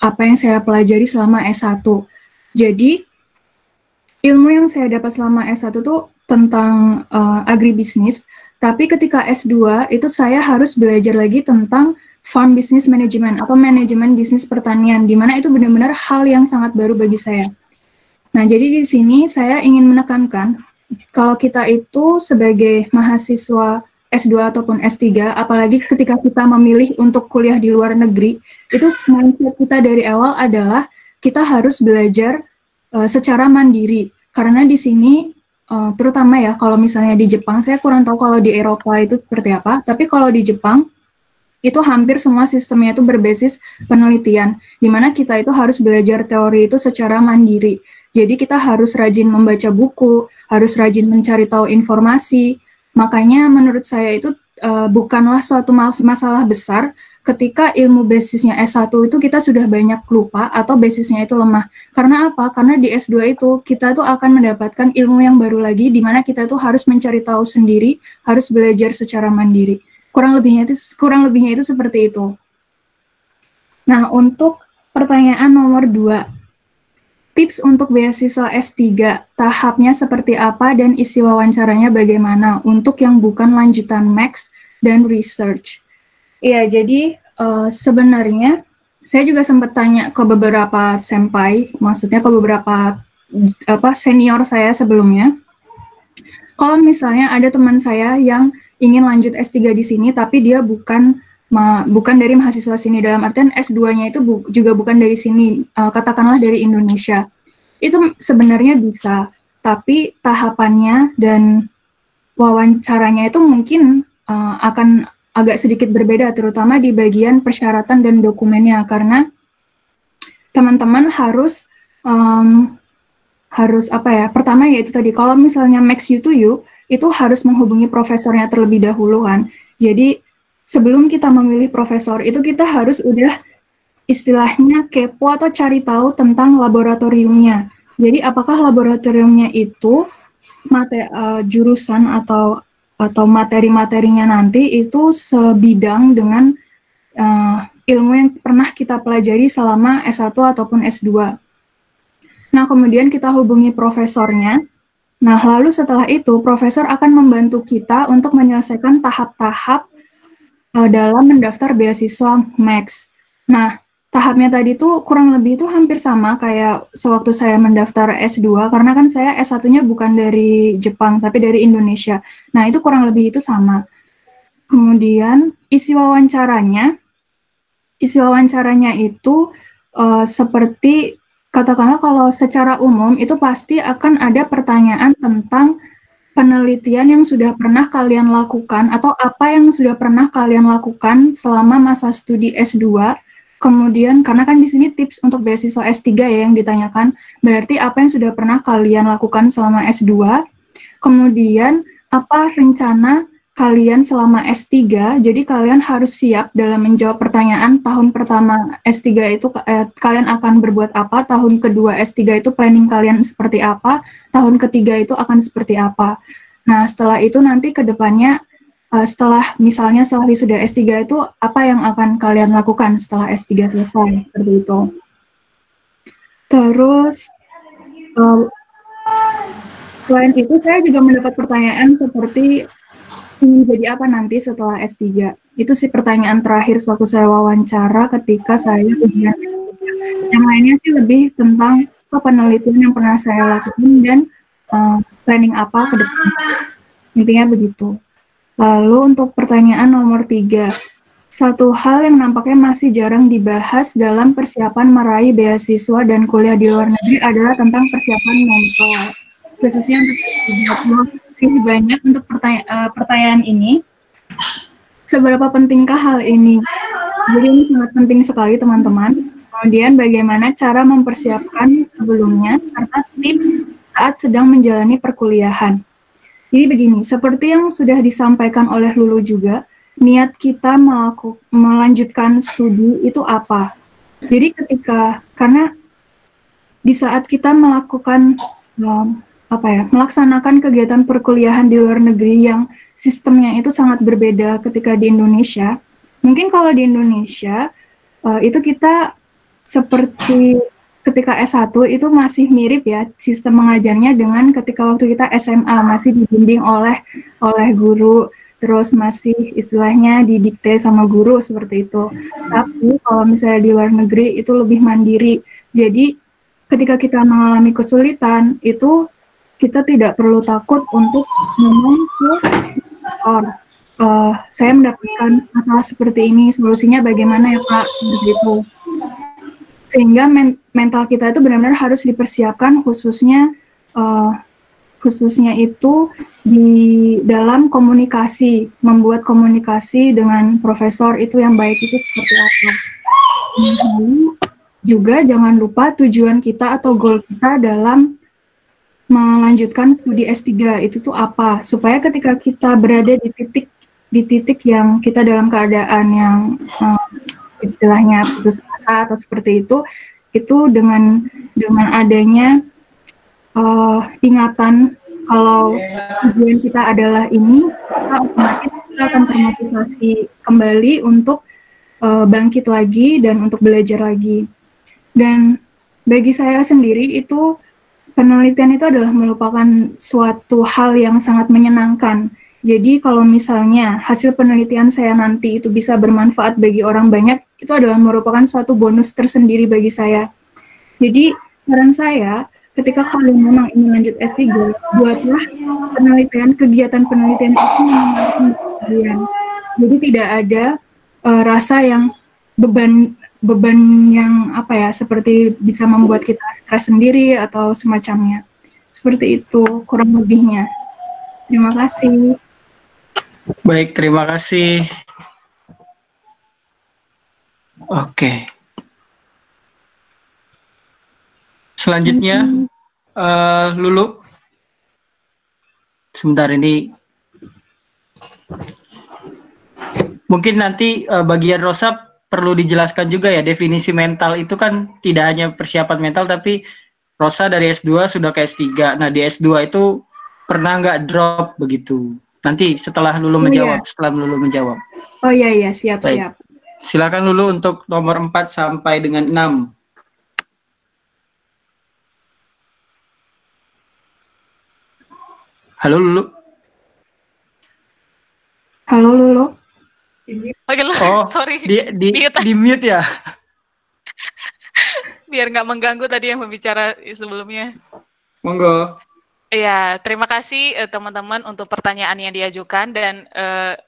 apa yang saya pelajari selama S1. Jadi, ilmu yang saya dapat selama S1 tuh tentang agribisnis, tapi ketika S2 itu saya harus belajar lagi tentang farm business management atau manajemen bisnis pertanian, di mana itu benar-benar hal yang sangat baru bagi saya. Nah, jadi di sini saya ingin menekankan, kalau kita itu sebagai mahasiswa S2 ataupun S3, apalagi ketika kita memilih untuk kuliah di luar negeri, itu mindset kita dari awal adalah kita harus belajar secara mandiri. Karena di sini, terutama ya, kalau misalnya di Jepang, saya kurang tahu kalau di Eropa itu seperti apa, tapi kalau di Jepang, itu hampir semua sistemnya itu berbasis penelitian, di mana kita itu harus belajar teori itu secara mandiri. Jadi kita harus rajin membaca buku, harus rajin mencari tahu informasi. Makanya menurut saya itu bukanlah suatu masalah besar ketika ilmu basisnya S1 itu kita sudah banyak lupa atau basisnya itu lemah. Karena apa? Karena di S2 itu kita tuh akan mendapatkan ilmu yang baru lagi di mana kita tuh harus mencari tahu sendiri, harus belajar secara mandiri. Kurang lebihnya itu seperti itu. Nah, untuk pertanyaan nomor 2. Tips untuk beasiswa S3, tahapnya seperti apa dan isi wawancaranya bagaimana untuk yang bukan lanjutan max dan research. Iya, jadi sebenarnya saya juga sempat tanya ke beberapa senpai, maksudnya ke beberapa senior saya sebelumnya. Kalau misalnya ada teman saya yang ingin lanjut S3 di sini, tapi dia bukan dari mahasiswa sini, dalam artian S2-nya itu juga bukan dari sini, katakanlah dari Indonesia. Itu sebenarnya bisa, tapi tahapannya dan wawancaranya itu mungkin akan agak sedikit berbeda, terutama di bagian persyaratan dan dokumennya, karena teman-teman harus pertama yaitu tadi, kalau misalnya Max U2U, itu harus menghubungi profesornya terlebih dahulu kan. Jadi sebelum kita memilih profesor, itu kita harus udah istilahnya kepo atau cari tahu tentang laboratoriumnya. Jadi apakah laboratoriumnya itu jurusan atau materi-materinya nanti itu sebidang dengan ilmu yang pernah kita pelajari selama S1 ataupun S2. Nah, kemudian kita hubungi profesornya. Nah, lalu setelah itu, profesor akan membantu kita untuk menyelesaikan tahap-tahap dalam mendaftar beasiswa Max. Nah, tahapnya tadi tuh kurang lebih itu hampir sama kayak sewaktu saya mendaftar S2, karena kan saya S1-nya bukan dari Jepang, tapi dari Indonesia. Nah, itu kurang lebih itu sama. Kemudian, isi wawancaranya itu seperti, katakanlah kalau secara umum, itu pasti akan ada pertanyaan tentang penelitian yang sudah pernah kalian lakukan atau apa yang sudah pernah kalian lakukan selama masa studi S2. Kemudian karena kan di sini tips untuk beasiswa S3 ya yang ditanyakan, berarti apa yang sudah pernah kalian lakukan selama S2. Kemudian apa rencana kalian selama S3, jadi kalian harus siap dalam menjawab pertanyaan tahun pertama S3 itu kalian akan berbuat apa, tahun kedua S3 itu planning kalian seperti apa, tahun ketiga itu akan seperti apa. Nah, setelah itu nanti ke depannya, setelah wisuda S3 itu, apa yang akan kalian lakukan setelah S3 selesai, seperti itu. Terus, selain itu saya juga mendapat pertanyaan seperti, ingin jadi apa nanti setelah S3? Itu sih pertanyaan terakhir sewaktu saya wawancara ketika saya ujian S3. Yang lainnya sih lebih tentang penelitian yang pernah saya lakukan dan planning apa ke depan. Intinya begitu. Lalu untuk pertanyaan nomor 3, satu hal yang nampaknya masih jarang dibahas dalam persiapan meraih beasiswa dan kuliah di luar negeri adalah tentang persiapan mental. Khususnya untuk banyak untuk pertanyaan ini. Seberapa pentingkah hal ini? Jadi ini sangat penting sekali teman-teman. Kemudian bagaimana cara mempersiapkan sebelumnya serta tips saat sedang menjalani perkuliahan. Jadi begini, seperti yang sudah disampaikan oleh Lulu juga, niat kita melanjutkan studi itu apa? Jadi karena di saat kita melakukan melaksanakan kegiatan perkuliahan di luar negeri yang sistemnya itu sangat berbeda ketika di Indonesia. Mungkin kalau di Indonesia itu kita seperti ketika S1 itu masih mirip ya sistem mengajarnya dengan ketika waktu kita SMA, masih dibimbing oleh guru, terus masih istilahnya didikte sama guru seperti itu. Tapi kalau misalnya di luar negeri itu lebih mandiri. Jadi ketika kita mengalami kesulitan itu kita tidak perlu takut untuk ngomong ke profesor. Saya mendapatkan masalah seperti ini, solusinya bagaimana ya Pak? Seperti itu. Sehingga mental kita itu benar-benar harus dipersiapkan khususnya itu di dalam komunikasi, membuat komunikasi dengan profesor itu yang baik itu seperti apa. Juga jangan lupa tujuan kita atau goal kita dalam melanjutkan studi S3 itu tuh apa, supaya ketika kita berada di titik yang kita dalam keadaan yang istilahnya putus asa atau seperti itu dengan adanya ingatan kalau tujuan kita adalah ini, kita otomatis kita akan termotivasi kembali untuk bangkit lagi dan untuk belajar lagi. Dan bagi saya sendiri itu penelitian itu adalah merupakan suatu hal yang sangat menyenangkan. Jadi kalau misalnya hasil penelitian saya nanti itu bisa bermanfaat bagi orang banyak, itu adalah merupakan suatu bonus tersendiri bagi saya. Jadi saran saya, ketika kalian memang ingin lanjut S3, buatlah kegiatan penelitian itu menyenangkan kalian. Jadi tidak ada rasa yang beban yang seperti bisa membuat kita stres sendiri atau semacamnya. Seperti itu kurang lebihnya. Terima kasih. Baik, terima kasih. Oke. Selanjutnya Lulu. Sebentar ini. Mungkin nanti bagian Rosap perlu dijelaskan juga ya, definisi mental itu kan tidak hanya persiapan mental, tapi Rosa dari S2 sudah ke S3. Nah, di S2 itu pernah nggak drop begitu? Nanti setelah Lulu Oh iya, menjawab, setelah Lulu menjawab. oh iya iya, siap Baik, siap. silakan Lulu untuk nomor 4 sampai dengan 6. Halo Lulu. Halo Lulu. Oke, lo, Oh, sorry, di mute ya? biar nggak mengganggu tadi yang pembicara sebelumnya. Monggo. Ya, terima kasih teman-teman untuk pertanyaan yang diajukan dan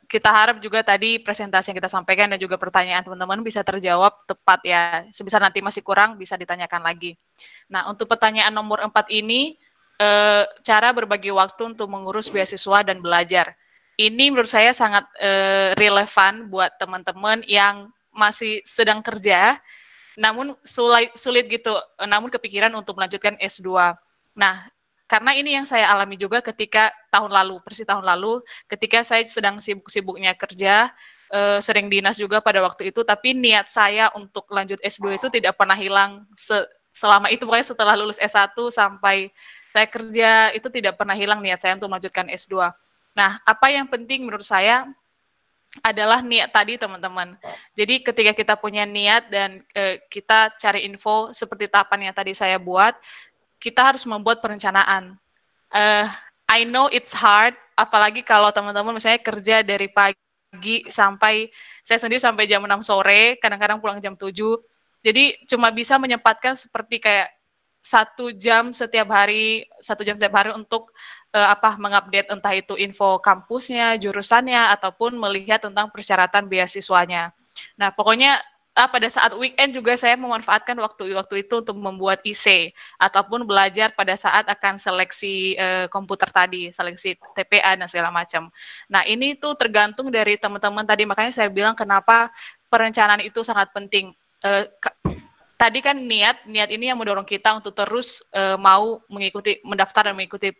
kita harap juga tadi presentasi yang kita sampaikan dan juga pertanyaan teman-teman bisa terjawab tepat ya. Sebisa nanti masih kurang bisa ditanyakan lagi. Nah, untuk pertanyaan nomor 4 ini, cara berbagi waktu untuk mengurus beasiswa dan belajar. Ini menurut saya sangat relevan buat teman-teman yang masih sedang kerja, namun sulit gitu, namun kepikiran untuk melanjutkan S2. Nah, karena ini yang saya alami juga ketika persis tahun lalu, ketika saya sedang sibuk-sibuknya kerja, sering dinas juga pada waktu itu, tapi niat saya untuk lanjut S2 itu tidak pernah hilang selama itu, pokoknya setelah lulus S1 sampai saya kerja, itu tidak pernah hilang niat saya untuk melanjutkan S2. Nah, apa yang penting menurut saya adalah niat tadi teman-teman. Jadi ketika kita punya niat dan kita cari info seperti tahapan yang tadi saya buat, kita harus membuat perencanaan. I know it's hard, apalagi kalau teman-teman misalnya kerja dari pagi sampai, saya sendiri sampai jam 6 sore, kadang-kadang pulang jam 7, jadi cuma bisa menyempatkan seperti kayak 1 jam setiap hari untuk mengupdate entah itu info kampusnya, jurusannya, ataupun melihat tentang persyaratan beasiswanya. Nah, pokoknya pada saat weekend juga saya memanfaatkan waktu itu untuk membuat IC ataupun belajar pada saat akan seleksi komputer tadi, seleksi TPA dan segala macam. Nah, ini tuh tergantung dari teman-teman tadi, makanya saya bilang kenapa perencanaan itu sangat penting. Tadi kan niat ini yang mendorong kita untuk terus mau mendaftar dan mengikuti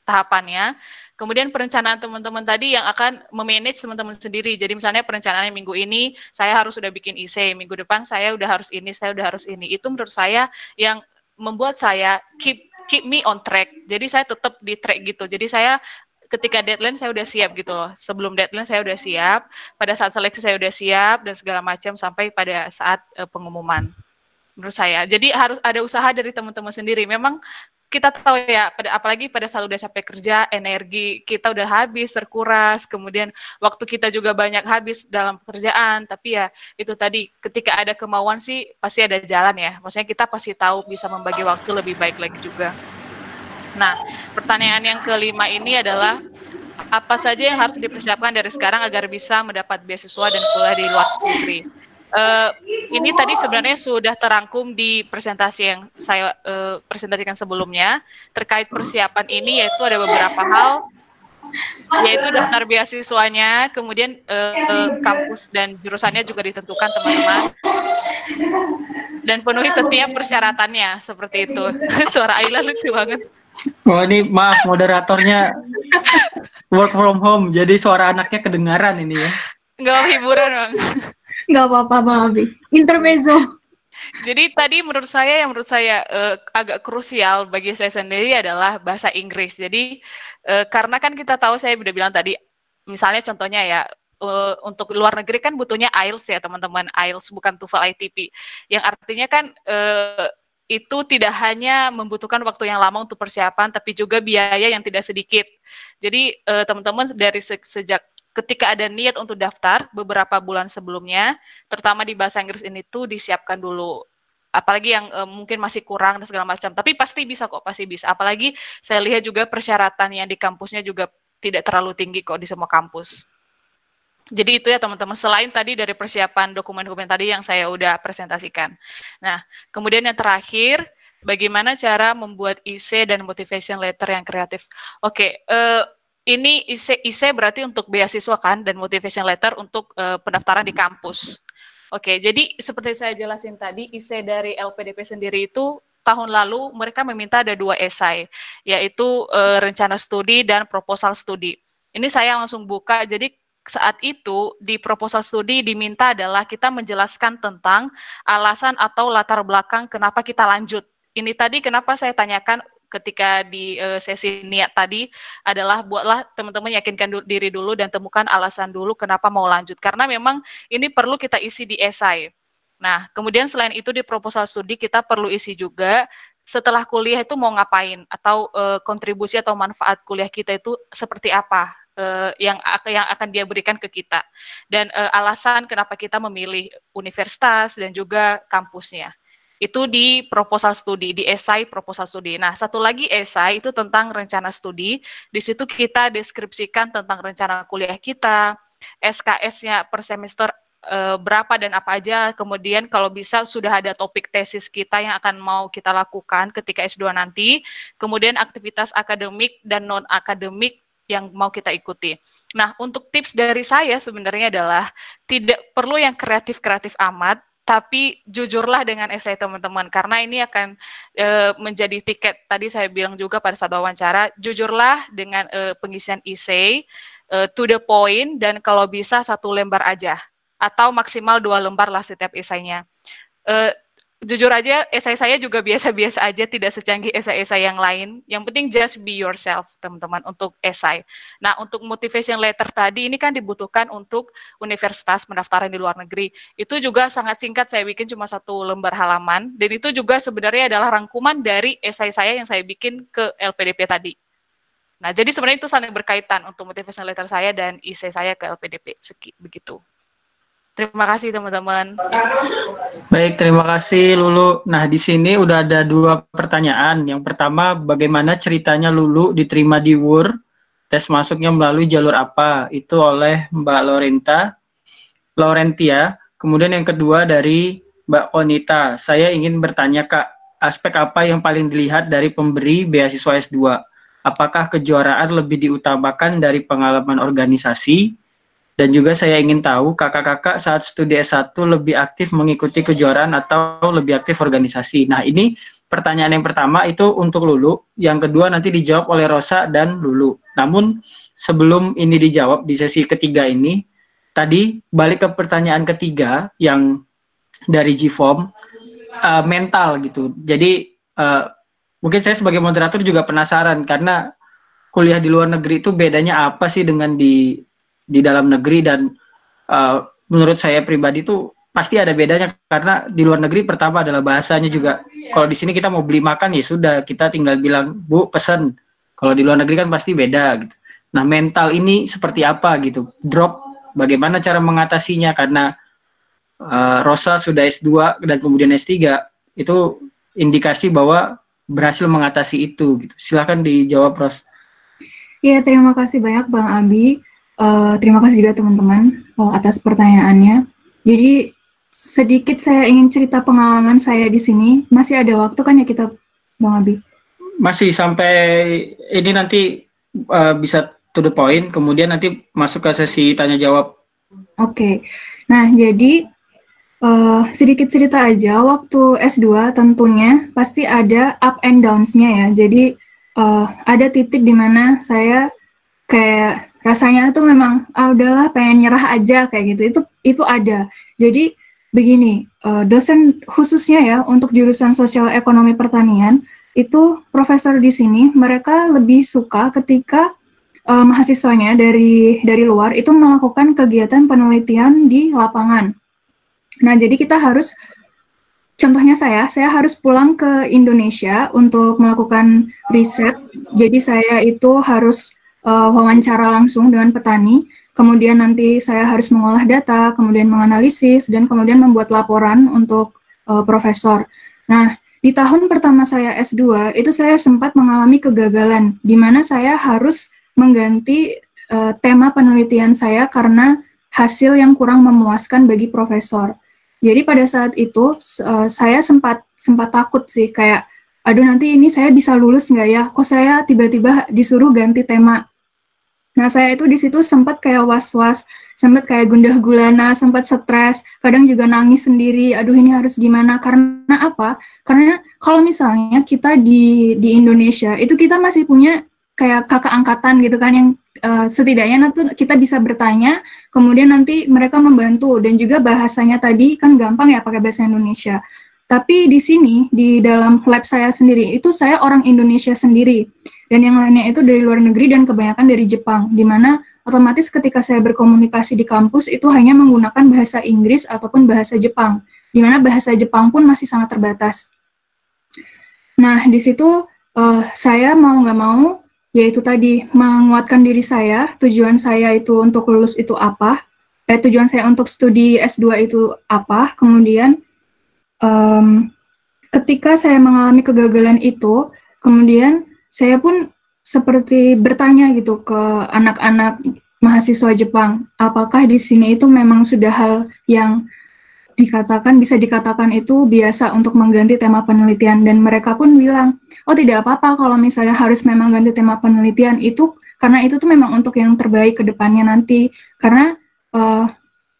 tahapannya. Kemudian perencanaan teman-teman tadi yang akan memanage teman-teman sendiri. Jadi misalnya perencanaan minggu ini saya harus sudah bikin IC, minggu depan saya udah harus ini, saya udah harus ini. Itu menurut saya yang membuat saya keep me on track. Jadi saya tetap di track gitu. Jadi saya ketika deadline saya udah siap gitu loh. Sebelum deadline saya udah siap, pada saat seleksi saya udah siap dan segala macam sampai pada saat pengumuman. Menurut saya. Jadi harus ada usaha dari teman-teman sendiri. Memang kita tahu ya, apalagi pada saat udah capek kerja, energi kita udah habis, terkuras, kemudian waktu kita juga banyak habis dalam pekerjaan, tapi ya itu tadi, ketika ada kemauan sih pasti ada jalan ya. Maksudnya kita pasti tahu bisa membagi waktu lebih baik lagi juga. Nah, pertanyaan yang kelima ini adalah, apa saja yang harus dipersiapkan dari sekarang agar bisa mendapat beasiswa dan kuliah di luar negeri? Ini tadi sebenarnya sudah terangkum di presentasi yang saya presentasikan sebelumnya. Terkait persiapan ini, yaitu ada beberapa hal, yaitu daftar beasiswanya, kemudian kampus dan jurusannya juga ditentukan teman-teman, dan penuhi setiap persyaratannya, seperti itu. Suara Ayla lucu banget. Oh, ini maaf, moderatornya work from home, jadi suara anaknya kedengaran ini ya. Nggak hiburan, Bang. Nggak apa-apa, Bang Abi. Intermezzo. Jadi tadi menurut saya agak krusial bagi saya sendiri adalah bahasa Inggris. Jadi karena kan kita tahu, saya udah bilang tadi, misalnya contohnya ya, untuk luar negeri kan butuhnya IELTS ya teman-teman, IELTS bukan TOEFL ITP. Yang artinya kan itu tidak hanya membutuhkan waktu yang lama untuk persiapan, tapi juga biaya yang tidak sedikit. Jadi teman-teman dari sejak ketika ada niat untuk daftar beberapa bulan sebelumnya, terutama di bahasa Inggris ini tuh disiapkan dulu. Apalagi yang mungkin masih kurang dan segala macam. Tapi pasti bisa kok, pasti bisa. Apalagi saya lihat juga persyaratan yang di kampusnya juga tidak terlalu tinggi kok di semua kampus. Jadi itu ya teman-teman, selain tadi dari persiapan dokumen-dokumen tadi yang saya udah presentasikan. Nah, kemudian yang terakhir, bagaimana cara membuat IC dan motivation letter yang kreatif. Oke, ini IC berarti untuk beasiswa kan, dan motivation letter untuk pendaftaran di kampus. Oke, jadi seperti saya jelasin tadi, IC dari LPDP sendiri itu tahun lalu mereka meminta ada 2 esai, yaitu rencana studi dan proposal studi. Ini saya langsung buka, jadi saat itu di proposal studi diminta adalah kita menjelaskan tentang alasan atau latar belakang kenapa kita lanjut. Ini tadi kenapa saya tanyakan ketika di sesi niat tadi adalah buatlah teman-teman yakinkan diri dulu dan temukan alasan dulu kenapa mau lanjut. Karena memang ini perlu kita isi di esai. Nah, kemudian selain itu di proposal studi kita perlu isi juga setelah kuliah itu mau ngapain atau kontribusi atau manfaat kuliah kita itu seperti apa yang akan dia berikan ke kita dan alasan kenapa kita memilih universitas dan juga kampusnya. Itu di proposal studi, di esai proposal studi. Nah, satu lagi esai itu tentang rencana studi. Di situ kita deskripsikan tentang rencana kuliah kita, SKS-nya per semester berapa dan apa aja. Kemudian kalau bisa sudah ada topik tesis kita yang akan mau kita lakukan ketika S2 nanti. Kemudian aktivitas akademik dan non-akademik yang mau kita ikuti. Nah, untuk tips dari saya sebenarnya adalah tidak perlu yang kreatif-kreatif amat, tapi jujurlah dengan esai teman-teman, karena ini akan menjadi tiket, tadi saya bilang juga pada saat wawancara, jujurlah dengan pengisian esai, to the point, dan kalau bisa 1 lembar aja, atau maksimal 2 lembar lah setiap esainya. Jujur aja, esai saya juga biasa-biasa aja, tidak secanggih esai-esai yang lain. Yang penting just be yourself, teman-teman, untuk esai. Nah, untuk motivation letter tadi, ini kan dibutuhkan untuk universitas pendaftaran di luar negeri. Itu juga sangat singkat, saya bikin cuma 1 lembar halaman, dan itu juga sebenarnya adalah rangkuman dari esai saya yang saya bikin ke LPDP tadi. Nah, jadi sebenarnya itu saling berkaitan untuk motivation letter saya dan esai saya ke LPDP, begitu. Terima kasih teman-teman. Baik, terima kasih Lulu. Nah, di sini udah ada 2 pertanyaan. Yang pertama, bagaimana ceritanya Lulu diterima di WUR? Tes masuknya melalui jalur apa? Itu oleh Mbak Laurentia. Kemudian yang kedua dari Mbak Konita. Saya ingin bertanya, Kak, aspek apa yang paling dilihat dari pemberi beasiswa S2? Apakah kejuaraan lebih diutamakan dari pengalaman organisasi? Dan juga saya ingin tahu kakak-kakak saat studi S1 lebih aktif mengikuti kejuaraan atau lebih aktif organisasi. Nah, ini pertanyaan yang pertama itu untuk Lulu, yang kedua nanti dijawab oleh Rosa dan Lulu. Namun sebelum ini dijawab di sesi ketiga ini, tadi balik ke pertanyaan ketiga yang dari G-Form, mental gitu. Jadi mungkin saya sebagai moderator juga penasaran karena kuliah di luar negeri itu bedanya apa sih dengan di dalam negeri, dan menurut saya pribadi tuh pasti ada bedanya karena di luar negeri pertama adalah bahasanya juga. Kalau di sini kita mau beli makan ya sudah kita tinggal bilang Bu pesen. Kalau di luar negeri kan pasti beda gitu. Nah, mental ini seperti apa gitu? Drop bagaimana cara mengatasinya karena Rosa sudah S2 dan kemudian S3 itu indikasi bahwa berhasil mengatasi itu gitu. Silakan dijawab, Ros. Iya, terima kasih banyak Bang Abi. Terima kasih juga teman-teman atas pertanyaannya. Jadi sedikit saya ingin cerita pengalaman saya di sini. Masih ada waktu kan ya kita, Bang Abi? Masih sampai ini nanti bisa to the point, kemudian nanti masuk ke sesi tanya jawab. Oke. Nah, jadi sedikit cerita aja. Waktu S2 tentunya pasti ada up and downs-nya ya. Jadi ada titik di mana saya kayak rasanya tuh memang udahlah pengen nyerah aja kayak gitu. Itu ada. Jadi begini, dosen khususnya ya untuk jurusan sosial ekonomi pertanian itu profesor di sini mereka lebih suka ketika mahasiswanya dari luar itu melakukan kegiatan penelitian di lapangan. Nah, jadi kita harus, contohnya saya harus pulang ke Indonesia untuk melakukan riset. Jadi saya itu harus wawancara langsung dengan petani, kemudian nanti saya harus mengolah data, kemudian menganalisis, dan kemudian membuat laporan untuk profesor. Nah, di tahun pertama saya S2, itu saya sempat mengalami kegagalan, di mana saya harus mengganti tema penelitian saya karena hasil yang kurang memuaskan bagi profesor. Jadi pada saat itu, saya sempat takut sih, kayak, aduh nanti ini saya bisa lulus nggak ya? Kok saya tiba-tiba disuruh ganti tema? Nah, saya itu di situ sempat kayak was-was, sempat kayak gundah gulana, sempat stres, kadang juga nangis sendiri, aduh ini harus gimana, karena apa? Karena kalau misalnya kita di Indonesia, itu kita masih punya kayak kakak angkatan gitu kan, yang setidaknya nanti kita bisa bertanya, kemudian nanti mereka membantu, dan juga bahasanya tadi kan gampang ya pakai bahasa Indonesia. Tapi di sini, di dalam lab saya sendiri, itu saya orang Indonesia sendiri, dan yang lainnya itu dari luar negeri dan kebanyakan dari Jepang, di mana otomatis ketika saya berkomunikasi di kampus itu hanya menggunakan bahasa Inggris ataupun bahasa Jepang, di mana bahasa Jepang pun masih sangat terbatas. Nah, di situ saya mau nggak mau, yaitu tadi menguatkan diri saya, tujuan saya itu untuk lulus itu apa, tujuan saya untuk studi S2 itu apa, kemudian ketika saya mengalami kegagalan itu, kemudian saya pun seperti bertanya gitu ke anak-anak mahasiswa Jepang, apakah di sini itu memang sudah hal yang bisa dikatakan itu biasa untuk mengganti tema penelitian, dan mereka pun bilang, oh tidak apa-apa kalau misalnya harus memang ganti tema penelitian itu, karena itu tuh memang untuk yang terbaik ke depannya nanti, karena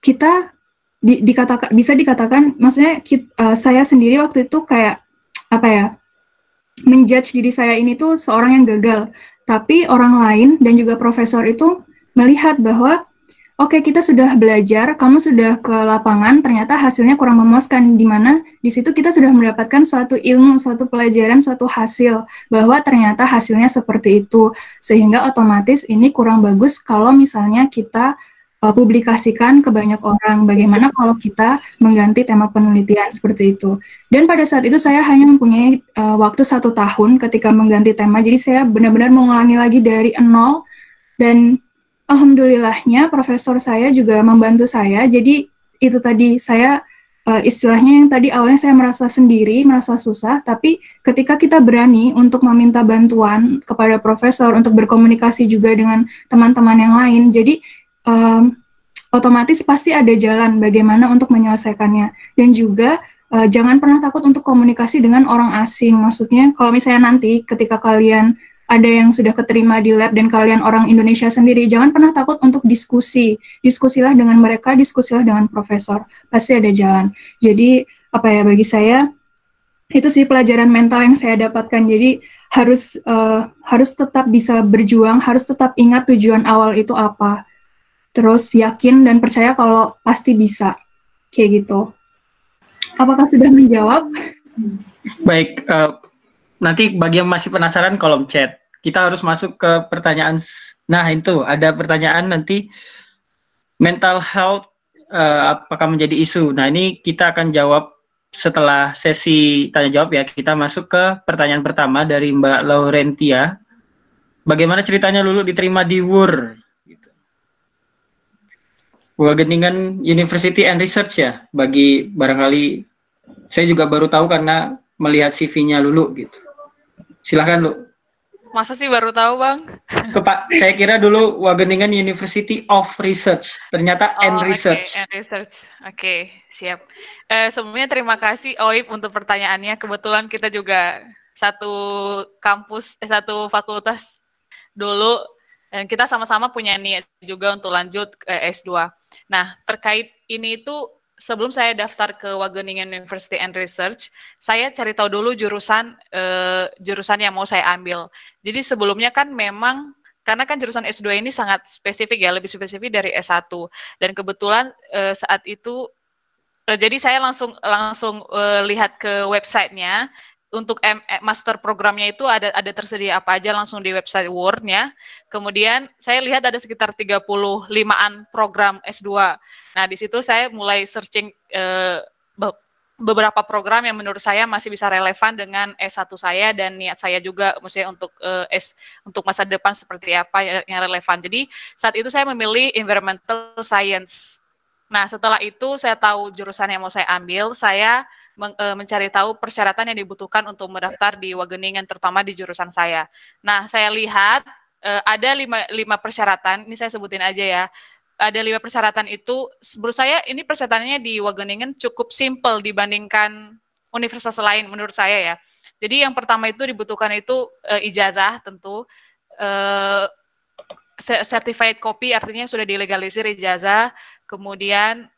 kita bisa dikatakan, maksudnya saya sendiri waktu itu kayak apa ya, menjudge diri saya ini tuh seorang yang gagal, tapi orang lain dan juga profesor itu melihat bahwa oke, kita sudah belajar, kamu sudah ke lapangan, ternyata hasilnya kurang memuaskan, di mana di situ kita sudah mendapatkan suatu ilmu, suatu pelajaran, suatu hasil, bahwa ternyata hasilnya seperti itu, sehingga otomatis ini kurang bagus kalau misalnya kita publikasikan ke banyak orang, bagaimana kalau kita mengganti tema penelitian seperti itu. Dan pada saat itu saya hanya mempunyai waktu 1 tahun ketika mengganti tema, jadi saya benar-benar mengulangi lagi dari nol, dan alhamdulillahnya profesor saya juga membantu saya, jadi itu tadi saya istilahnya yang tadi awalnya saya merasa sendiri, merasa susah, tapi ketika kita berani untuk meminta bantuan kepada profesor, untuk berkomunikasi juga dengan teman-teman yang lain, jadi otomatis pasti ada jalan bagaimana untuk menyelesaikannya. Dan juga jangan pernah takut untuk komunikasi dengan orang asing. Maksudnya kalau misalnya nanti ketika kalian ada yang sudah keterima di lab dan kalian orang Indonesia sendiri, jangan pernah takut untuk diskusi. Diskusilah dengan mereka, diskusilah dengan profesor. Pasti ada jalan. Jadi apa ya, bagi saya itu sih pelajaran mental yang saya dapatkan. Jadi harus tetap bisa berjuang, harus tetap ingat tujuan awal itu apa. Terus yakin dan percaya kalau pasti bisa, kayak gitu. Apakah sudah menjawab? Baik, nanti bagi yang masih penasaran kolom chat. Kita harus masuk ke pertanyaan. Nah itu ada pertanyaan nanti, mental health apakah menjadi isu? Nah ini kita akan jawab setelah sesi tanya jawab ya. Kita masuk ke pertanyaan pertama dari Mbak Laurentia. Bagaimana ceritanya Lulu diterima di WUR? Wageningen University and Research ya, bagi barangkali saya juga baru tahu karena melihat CV-nya Lulu gitu. Silahkan Lu. Masa sih baru tahu Bang? Saya kira dulu Wageningen University of Research, ternyata and Research. And Research, oke, siap. Sebelumnya terima kasih Oip untuk pertanyaannya. Kebetulan kita juga satu kampus, satu fakultas dulu, dan kita sama-sama punya niat juga untuk lanjut S2. Nah, terkait ini itu sebelum saya daftar ke Wageningen University and Research, saya cari tahu dulu jurusan yang mau saya ambil. Jadi sebelumnya kan memang, karena kan jurusan S2 ini sangat spesifik ya, lebih spesifik dari S1. Dan kebetulan saat itu, jadi saya langsung lihat ke websitenya. Untuk master programnya itu ada tersedia apa aja langsung di website WUR-nya. Kemudian saya lihat ada sekitar 35-an program S2. Nah, di situ saya mulai searching beberapa program yang menurut saya masih bisa relevan dengan S1 saya dan niat saya juga, maksudnya untuk masa depan seperti apa yang relevan. Jadi saat itu saya memilih Environmental Science. Nah, setelah itu saya tahu jurusan yang mau saya ambil, saya mencari tahu persyaratan yang dibutuhkan untuk mendaftar di Wageningen, terutama di jurusan saya. Nah, saya lihat ada 5 persyaratan, ini saya sebutin aja ya. Ada 5 persyaratan itu, menurut saya ini persyaratannya di Wageningen cukup simple dibandingkan universitas lain menurut saya ya. Jadi yang pertama itu dibutuhkan itu ijazah tentu, certified copy artinya sudah dilegalisir ijazah, kemudian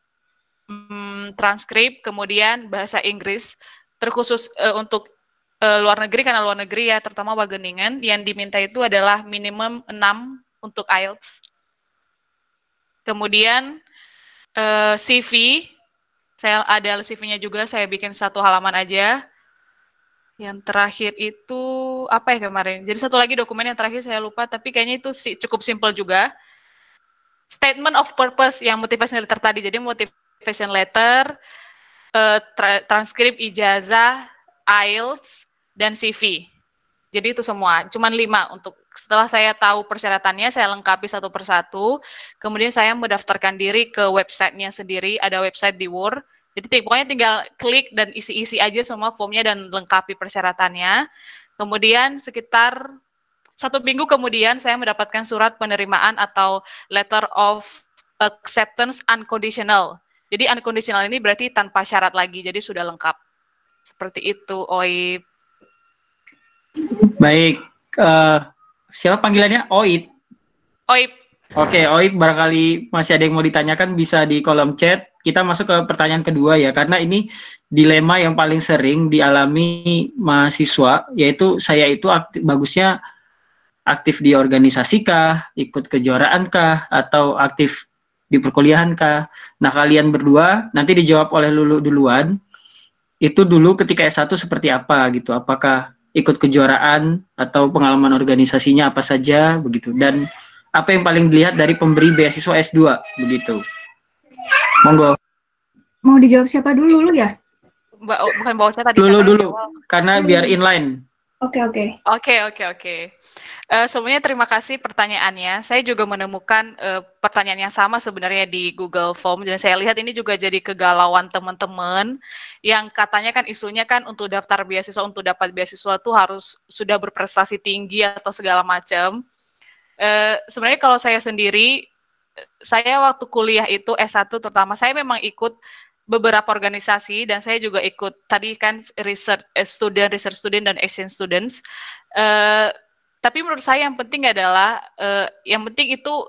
transkrip, kemudian bahasa Inggris, terkhusus untuk luar negeri, karena luar negeri ya, terutama Wageningen, yang diminta itu adalah minimum 6 untuk IELTS. Kemudian CV, saya ada CV-nya juga, saya bikin 1 halaman aja. Yang terakhir itu apa ya kemarin? Jadi satu lagi dokumen yang terakhir saya lupa, tapi kayaknya itu cukup simple juga. Statement of purpose yang motivation letter tadi. Jadi motivation letter, transkrip ijazah, IELTS, dan CV. Jadi itu semua, cuman 5 untuk setelah saya tahu persyaratannya, saya lengkapi satu persatu, kemudian saya mendaftarkan diri ke websitenya sendiri, ada website di Word, jadi pokoknya tinggal klik dan isi-isi aja semua formnya dan lengkapi persyaratannya. Kemudian sekitar 1 minggu kemudian saya mendapatkan surat penerimaan atau letter of acceptance unconditional. Jadi unconditional ini berarti tanpa syarat lagi, jadi sudah lengkap. Seperti itu, Oi. Baik, siapa panggilannya? Oit. Oip. Oke, Oit, barangkali masih ada yang mau ditanyakan bisa di kolom chat. Kita masuk ke pertanyaan kedua ya, karena ini dilema yang paling sering dialami mahasiswa, yaitu saya itu bagusnya aktif di organisasi kah, ikut kejuaraan kah, atau aktif di perkuliahan kah. Nah, kalian berdua nanti dijawab oleh Lulu duluan. Itu dulu ketika S1 seperti apa gitu, apakah ikut kejuaraan atau pengalaman organisasinya apa saja begitu, dan apa yang paling dilihat dari pemberi beasiswa S2 begitu. Monggo. Mau dijawab siapa dulu ya? Bukan bawa saya tadi. Dulu karena biar inline. Oke. Sebenarnya terima kasih pertanyaannya. Saya juga menemukan pertanyaan yang sama sebenarnya di Google Form, dan saya lihat ini juga jadi kegalauan teman-teman yang katanya kan isunya kan untuk daftar beasiswa, untuk dapat beasiswa tuh harus sudah berprestasi tinggi atau segala macam. Sebenarnya kalau saya sendiri, saya waktu kuliah itu S1 terutama, saya memang ikut beberapa organisasi dan saya juga ikut tadi kan research student dan exchange students. Tapi menurut saya yang penting adalah yang penting itu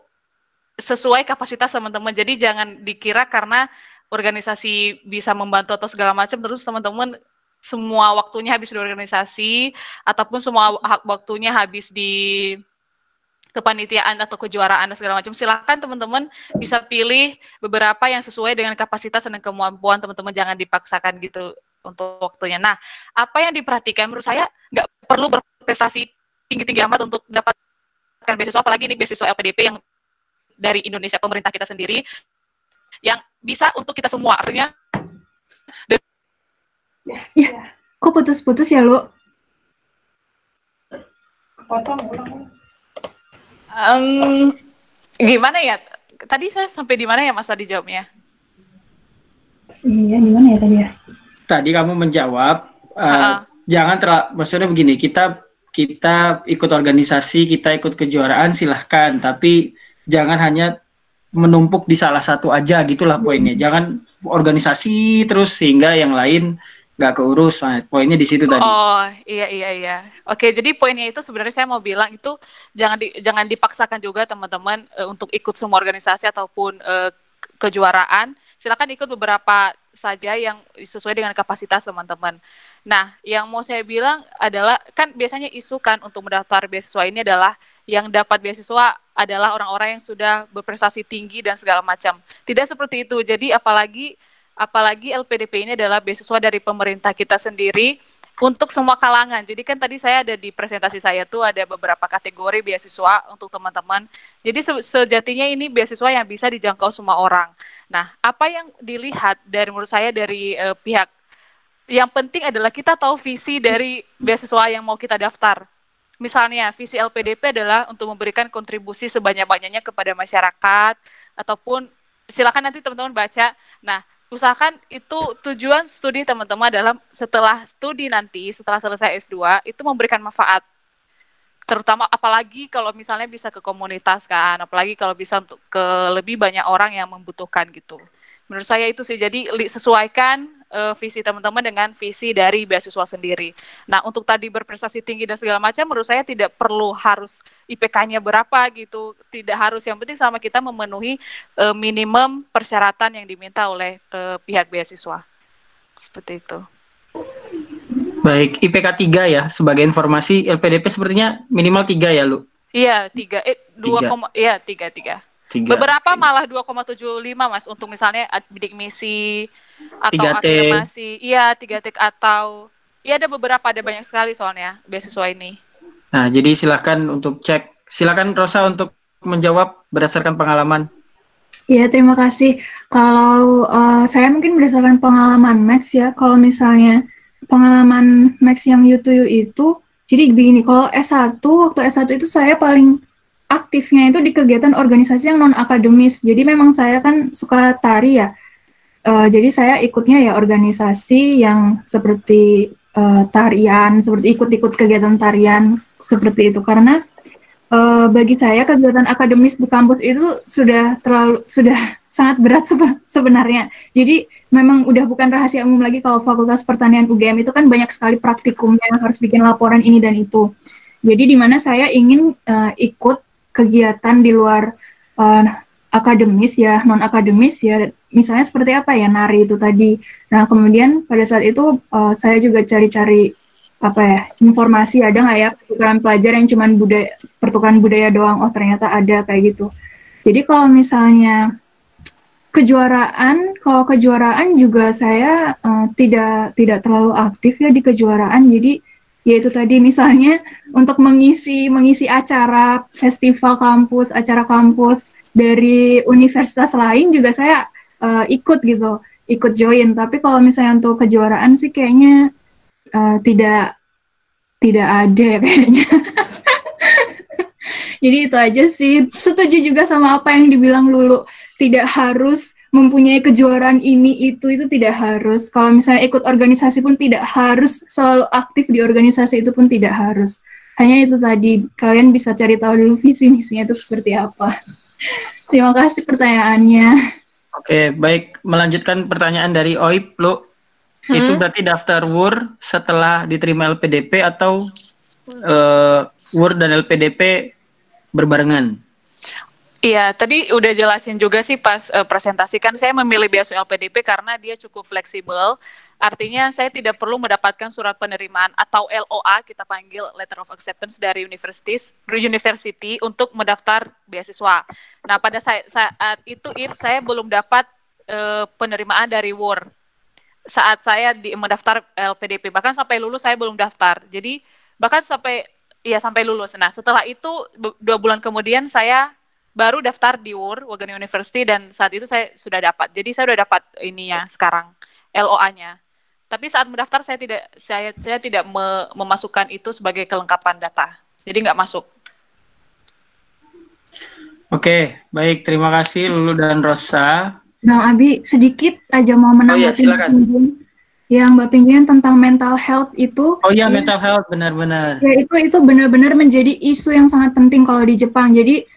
sesuai kapasitas teman-teman. Jadi jangan dikira karena organisasi bisa membantu atau segala macam terus teman-teman semua waktunya habis di organisasi ataupun semua waktunya habis di kepanitiaan atau kejuaraan dan segala macam. Silakan teman-teman bisa pilih beberapa yang sesuai dengan kapasitas dan kemampuan teman-teman, jangan dipaksakan gitu untuk waktunya. Nah, apa yang diperhatikan menurut saya nggak perlu berprestasi tinggi-tinggi amat untuk mendapatkan beasiswa, apalagi ini beasiswa LPDP yang dari Indonesia, pemerintah kita sendiri, yang bisa untuk kita semua. Artinya ya, kok putus-putus ya, Lu? Potong ulang. Gimana ya? Tadi saya sampai di mana ya Mas tadi jawabnya? Iya, di mana ya tadi ya? Tadi kamu menjawab, jangan maksudnya begini, kita ikut organisasi, kita ikut kejuaraan silahkan, tapi jangan hanya menumpuk di salah satu aja gitulah poinnya. Jangan organisasi terus sehingga yang lain nggak keurus. Nah, poinnya di situ tadi. Oh iya. Oke, jadi poinnya itu sebenarnya saya mau bilang itu jangan dipaksakan juga teman-teman untuk ikut semua organisasi ataupun kejuaraan. Silakan ikut beberapa saja yang sesuai dengan kapasitas teman-teman. Nah, yang mau saya bilang adalah kan biasanya isu kan untuk mendaftar beasiswa ini adalah yang dapat beasiswa adalah orang-orang yang sudah berprestasi tinggi dan segala macam. Tidak seperti itu. Jadi apalagi LPDP ini adalah beasiswa dari pemerintah kita sendiri untuk semua kalangan. Jadi kan tadi saya ada di presentasi saya tuh ada beberapa kategori beasiswa untuk teman-teman. Jadi sejatinya ini beasiswa yang bisa dijangkau semua orang. Nah, apa yang dilihat dari menurut saya dari pihak yang penting adalah kita tahu visi dari beasiswa yang mau kita daftar. Misalnya visi LPDP adalah untuk memberikan kontribusi sebanyak-banyaknya kepada masyarakat ataupun silakan nanti teman-teman baca. Nah, usahakan itu tujuan studi teman-teman adalah setelah studi nanti, setelah selesai S2, itu memberikan manfaat. Terutama apalagi kalau misalnya bisa ke komunitas kan, apalagi kalau bisa untuk ke lebih banyak orang yang membutuhkan gitu. Menurut saya itu sih, jadi sesuaikan visi teman-teman dengan visi dari beasiswa sendiri. Nah, untuk tadi berprestasi tinggi dan segala macam, menurut saya tidak perlu harus IPK-nya berapa gitu, tidak harus, yang penting sama kita memenuhi minimum persyaratan yang diminta oleh pihak beasiswa. Seperti itu. Baik, IPK 3 ya, sebagai informasi LPDP sepertinya minimal 3 ya, Lu? Iya, 3. tiga. Tiga. Beberapa malah 2,75 Mas untuk misalnya bidik misi atau 3T. afirmasi. Iya, 3T atau iya ada beberapa, ada banyak sekali soalnya beasiswa ini. Nah, jadi silakan untuk cek. Silakan Rosa untuk menjawab berdasarkan pengalaman. Iya, terima kasih. Kalau saya mungkin berdasarkan pengalaman Max ya, kalau misalnya pengalaman Max yang U2U itu, jadi begini, kalau S1, waktu S1 itu saya paling aktifnya itu di kegiatan organisasi yang non-akademis. Jadi memang saya kan suka tari ya, jadi saya ikutnya ya organisasi yang seperti tarian, seperti ikut-ikut kegiatan tarian, seperti itu. Karena bagi saya kegiatan akademis di kampus itu sudah sangat berat sebenarnya. Jadi memang udah bukan rahasia umum lagi kalau Fakultas Pertanian UGM itu kan banyak sekali praktikumnya, harus bikin laporan ini dan itu. Jadi di mana saya ingin ikut kegiatan di luar akademis ya, non akademis ya, misalnya seperti apa ya, nari itu tadi. Nah kemudian pada saat itu saya juga cari-cari apa ya, informasi ada nggak ya pertukaran pelajar yang cuman pertukaran budaya doang. Oh ternyata ada kayak gitu. Jadi kalau misalnya kalau kejuaraan juga saya tidak terlalu aktif ya di kejuaraan. Jadi yaitu tadi misalnya untuk mengisi acara festival kampus, acara kampus dari universitas lain juga saya ikut join. Tapi kalau misalnya untuk kejuaraan sih kayaknya tidak ada ya kayaknya. Jadi itu aja sih. Setuju juga sama apa yang dibilang Lulu. Tidak harus mempunyai kejuaraan ini itu tidak harus. Kalau misalnya ikut organisasi pun tidak harus selalu aktif di organisasi, itu pun tidak harus. Hanya itu tadi, kalian bisa cari tahu dulu visi misinya itu seperti apa. Terima kasih pertanyaannya. Oke, baik. Melanjutkan pertanyaan dari Oip, Lu. Itu berarti daftar WUR setelah diterima LPDP atau WUR dan LPDP berbarengan? Iya, tadi udah jelasin juga sih pas presentasi kan saya memilih beasiswa LPDP karena dia cukup fleksibel. Artinya saya tidak perlu mendapatkan surat penerimaan atau LOA, kita panggil Letter of Acceptance dari university untuk mendaftar beasiswa. Nah, pada saat itu saya belum dapat penerimaan dari WUR. Saat saya mendaftar LPDP, bahkan sampai lulus saya belum daftar. Jadi bahkan sampai lulus. Nah, setelah itu 2 bulan kemudian saya baru daftar di WUR, Wageningen University, dan saat itu saya sudah dapat. Jadi saya sudah dapat ininya sekarang, LOA-nya. Tapi saat mendaftar saya tidak memasukkan itu sebagai kelengkapan data. Jadi nggak masuk. Oke, baik. Terima kasih Lulu dan Rosa. Bang Abi, sedikit aja mau menanggapi yang Mbak Pinggin tentang mental health itu. Oh iya, mental health, benar-benar. Ya, itu benar-benar menjadi isu yang sangat penting kalau di Jepang. Jadi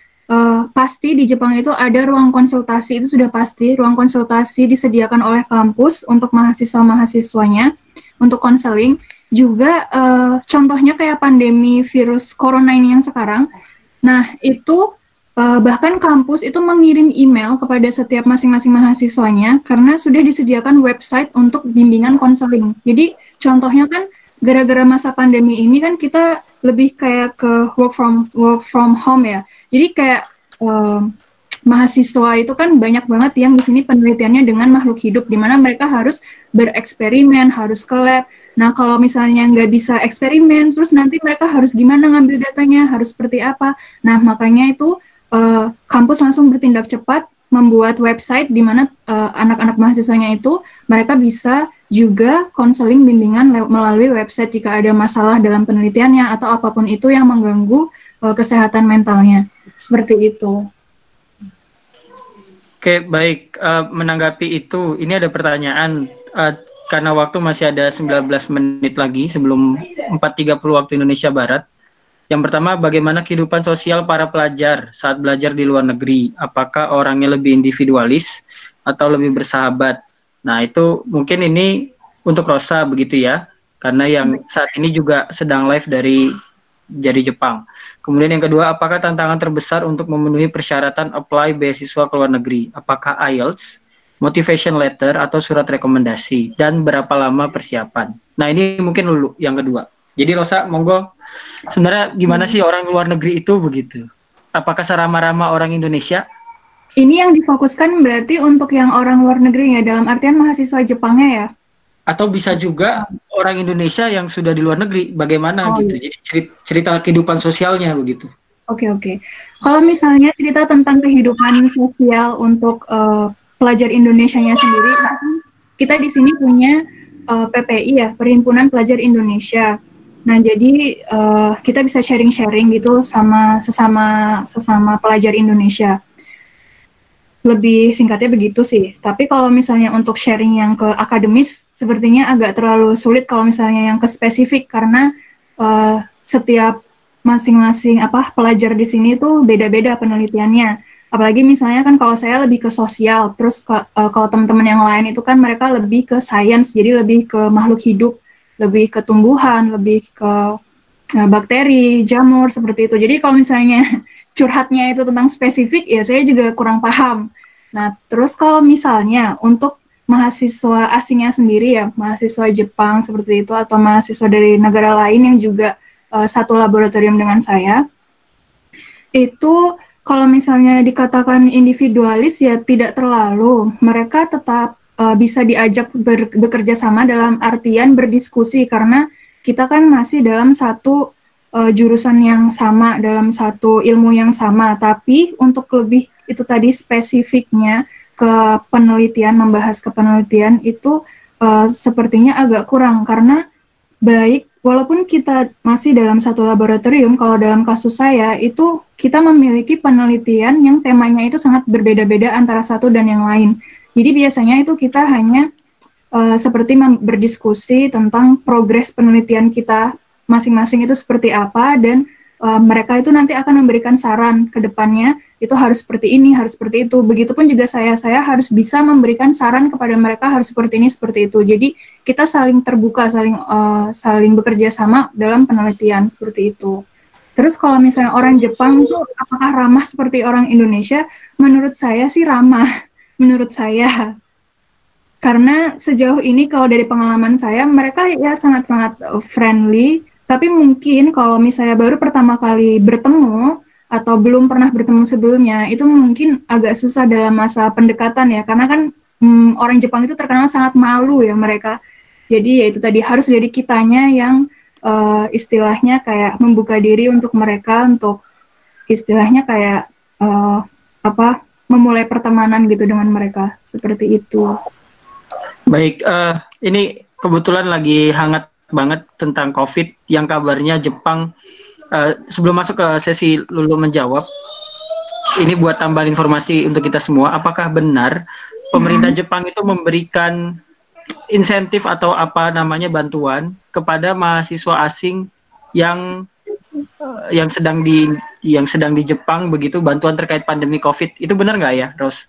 pasti di Jepang itu ada ruang konsultasi, itu sudah pasti. Ruang konsultasi disediakan oleh kampus untuk mahasiswa-mahasiswanya untuk konseling. Juga contohnya kayak pandemi virus corona ini yang sekarang. Nah, itu bahkan kampus itu mengirim email kepada setiap masing-masing mahasiswanya karena sudah disediakan website untuk bimbingan konseling. Jadi contohnya kan gara-gara masa pandemi ini kan kita lebih kayak ke work from home ya. Jadi kayak mahasiswa itu kan banyak banget yang di sini penelitiannya dengan makhluk hidup, di mana mereka harus bereksperimen, harus ke lab. Nah kalau misalnya nggak bisa eksperimen, terus nanti mereka harus gimana ngambil datanya, harus seperti apa. Nah makanya itu kampus langsung bertindak cepat membuat website di mana anak-anak mahasiswanya itu mereka bisa juga konseling bimbingan melalui website jika ada masalah dalam penelitiannya atau apapun itu yang mengganggu kesehatan mentalnya. Seperti itu. Oke, baik. Menanggapi itu, ini ada pertanyaan. Karena waktu masih ada 19 menit lagi sebelum 4.30 waktu Indonesia Barat. Yang pertama, bagaimana kehidupan sosial para pelajar saat belajar di luar negeri? Apakah orangnya lebih individualis atau lebih bersahabat? Nah, itu mungkin ini untuk Rosa begitu ya, karena yang saat ini juga sedang live dari Jepang. Kemudian yang kedua, apakah tantangan terbesar untuk memenuhi persyaratan apply beasiswa ke luar negeri? Apakah IELTS, motivation letter, atau surat rekomendasi? Dan berapa lama persiapan? Nah, ini mungkin dulu yang kedua. Jadi Rosa, monggo, sebenarnya gimana sih orang luar negeri itu begitu? apakah seramah-ramah orang Indonesia? Ini yang difokuskan berarti untuk yang orang luar negeri ya, dalam artian mahasiswa Jepangnya ya? Atau bisa juga orang Indonesia yang sudah di luar negeri, bagaimana Oh, gitu. iya. Jadi cerita kehidupan sosialnya begitu. Oke, oke. Kalau misalnya cerita tentang kehidupan sosial untuk pelajar Indonesianya sendiri, itu kan kita di sini punya PPI ya, Perhimpunan Pelajar Indonesia. Nah, jadi kita bisa sharing-sharing gitu sama sesama pelajar Indonesia. Lebih singkatnya begitu sih. Tapi kalau misalnya untuk sharing yang ke akademis, sepertinya agak terlalu sulit kalau misalnya yang ke spesifik karena setiap masing-masing pelajar di sini tuh beda-beda penelitiannya. Apalagi misalnya kan kalau saya lebih ke sosial, terus kalau teman-teman yang lain itu kan mereka lebih ke sains, jadi lebih ke makhluk hidup, lebih ke tumbuhan, lebih ke bakteri, jamur, seperti itu. Jadi kalau misalnya curhatnya itu tentang spesifik, ya saya juga kurang paham. Nah, terus kalau misalnya untuk mahasiswa asingnya sendiri ya, mahasiswa Jepang seperti itu, atau mahasiswa dari negara lain yang juga satu laboratorium dengan saya, itu kalau misalnya dikatakan individualis ya tidak terlalu. Mereka tetap bisa diajak bekerja sama dalam artian berdiskusi karena kita kan masih dalam satu jurusan yang sama, dalam satu ilmu yang sama. Tapi untuk lebih itu tadi spesifiknya ke penelitian, membahas ke penelitian itu sepertinya agak kurang karena baik walaupun kita masih dalam satu laboratorium, kalau dalam kasus saya itu kita memiliki penelitian yang temanya itu sangat berbeda-beda antara satu dan yang lain. Jadi biasanya itu kita hanya seperti berdiskusi tentang progres penelitian kita masing-masing itu seperti apa, dan mereka itu nanti akan memberikan saran ke depannya, itu harus seperti ini, harus seperti itu. Begitupun juga saya harus bisa memberikan saran kepada mereka harus seperti ini, seperti itu. Jadi kita saling terbuka, saling bekerja sama dalam penelitian seperti itu. Terus kalau misalnya orang Jepang itu apakah ramah seperti orang Indonesia? Menurut saya sih ramah, menurut saya. Karena sejauh ini kalau dari pengalaman saya, mereka ya sangat-sangat friendly, tapi mungkin kalau misalnya baru pertama kali bertemu, atau belum pernah bertemu sebelumnya, itu mungkin agak susah dalam masa pendekatan ya, karena kan orang Jepang itu terkenal sangat malu ya mereka. Jadi ya itu tadi, harus dari kitanya yang istilahnya kayak membuka diri untuk mereka, untuk istilahnya kayak memulai pertemanan gitu dengan mereka, seperti itu. Baik, ini kebetulan lagi hangat banget tentang COVID yang kabarnya Jepang. Sebelum masuk ke sesi Lulu menjawab, ini buat tambahan informasi untuk kita semua. Apakah benar pemerintah Jepang itu memberikan insentif atau apa namanya bantuan kepada mahasiswa asing yang sedang di Jepang begitu, bantuan terkait pandemi COVID? Itu benar nggak ya, Ros?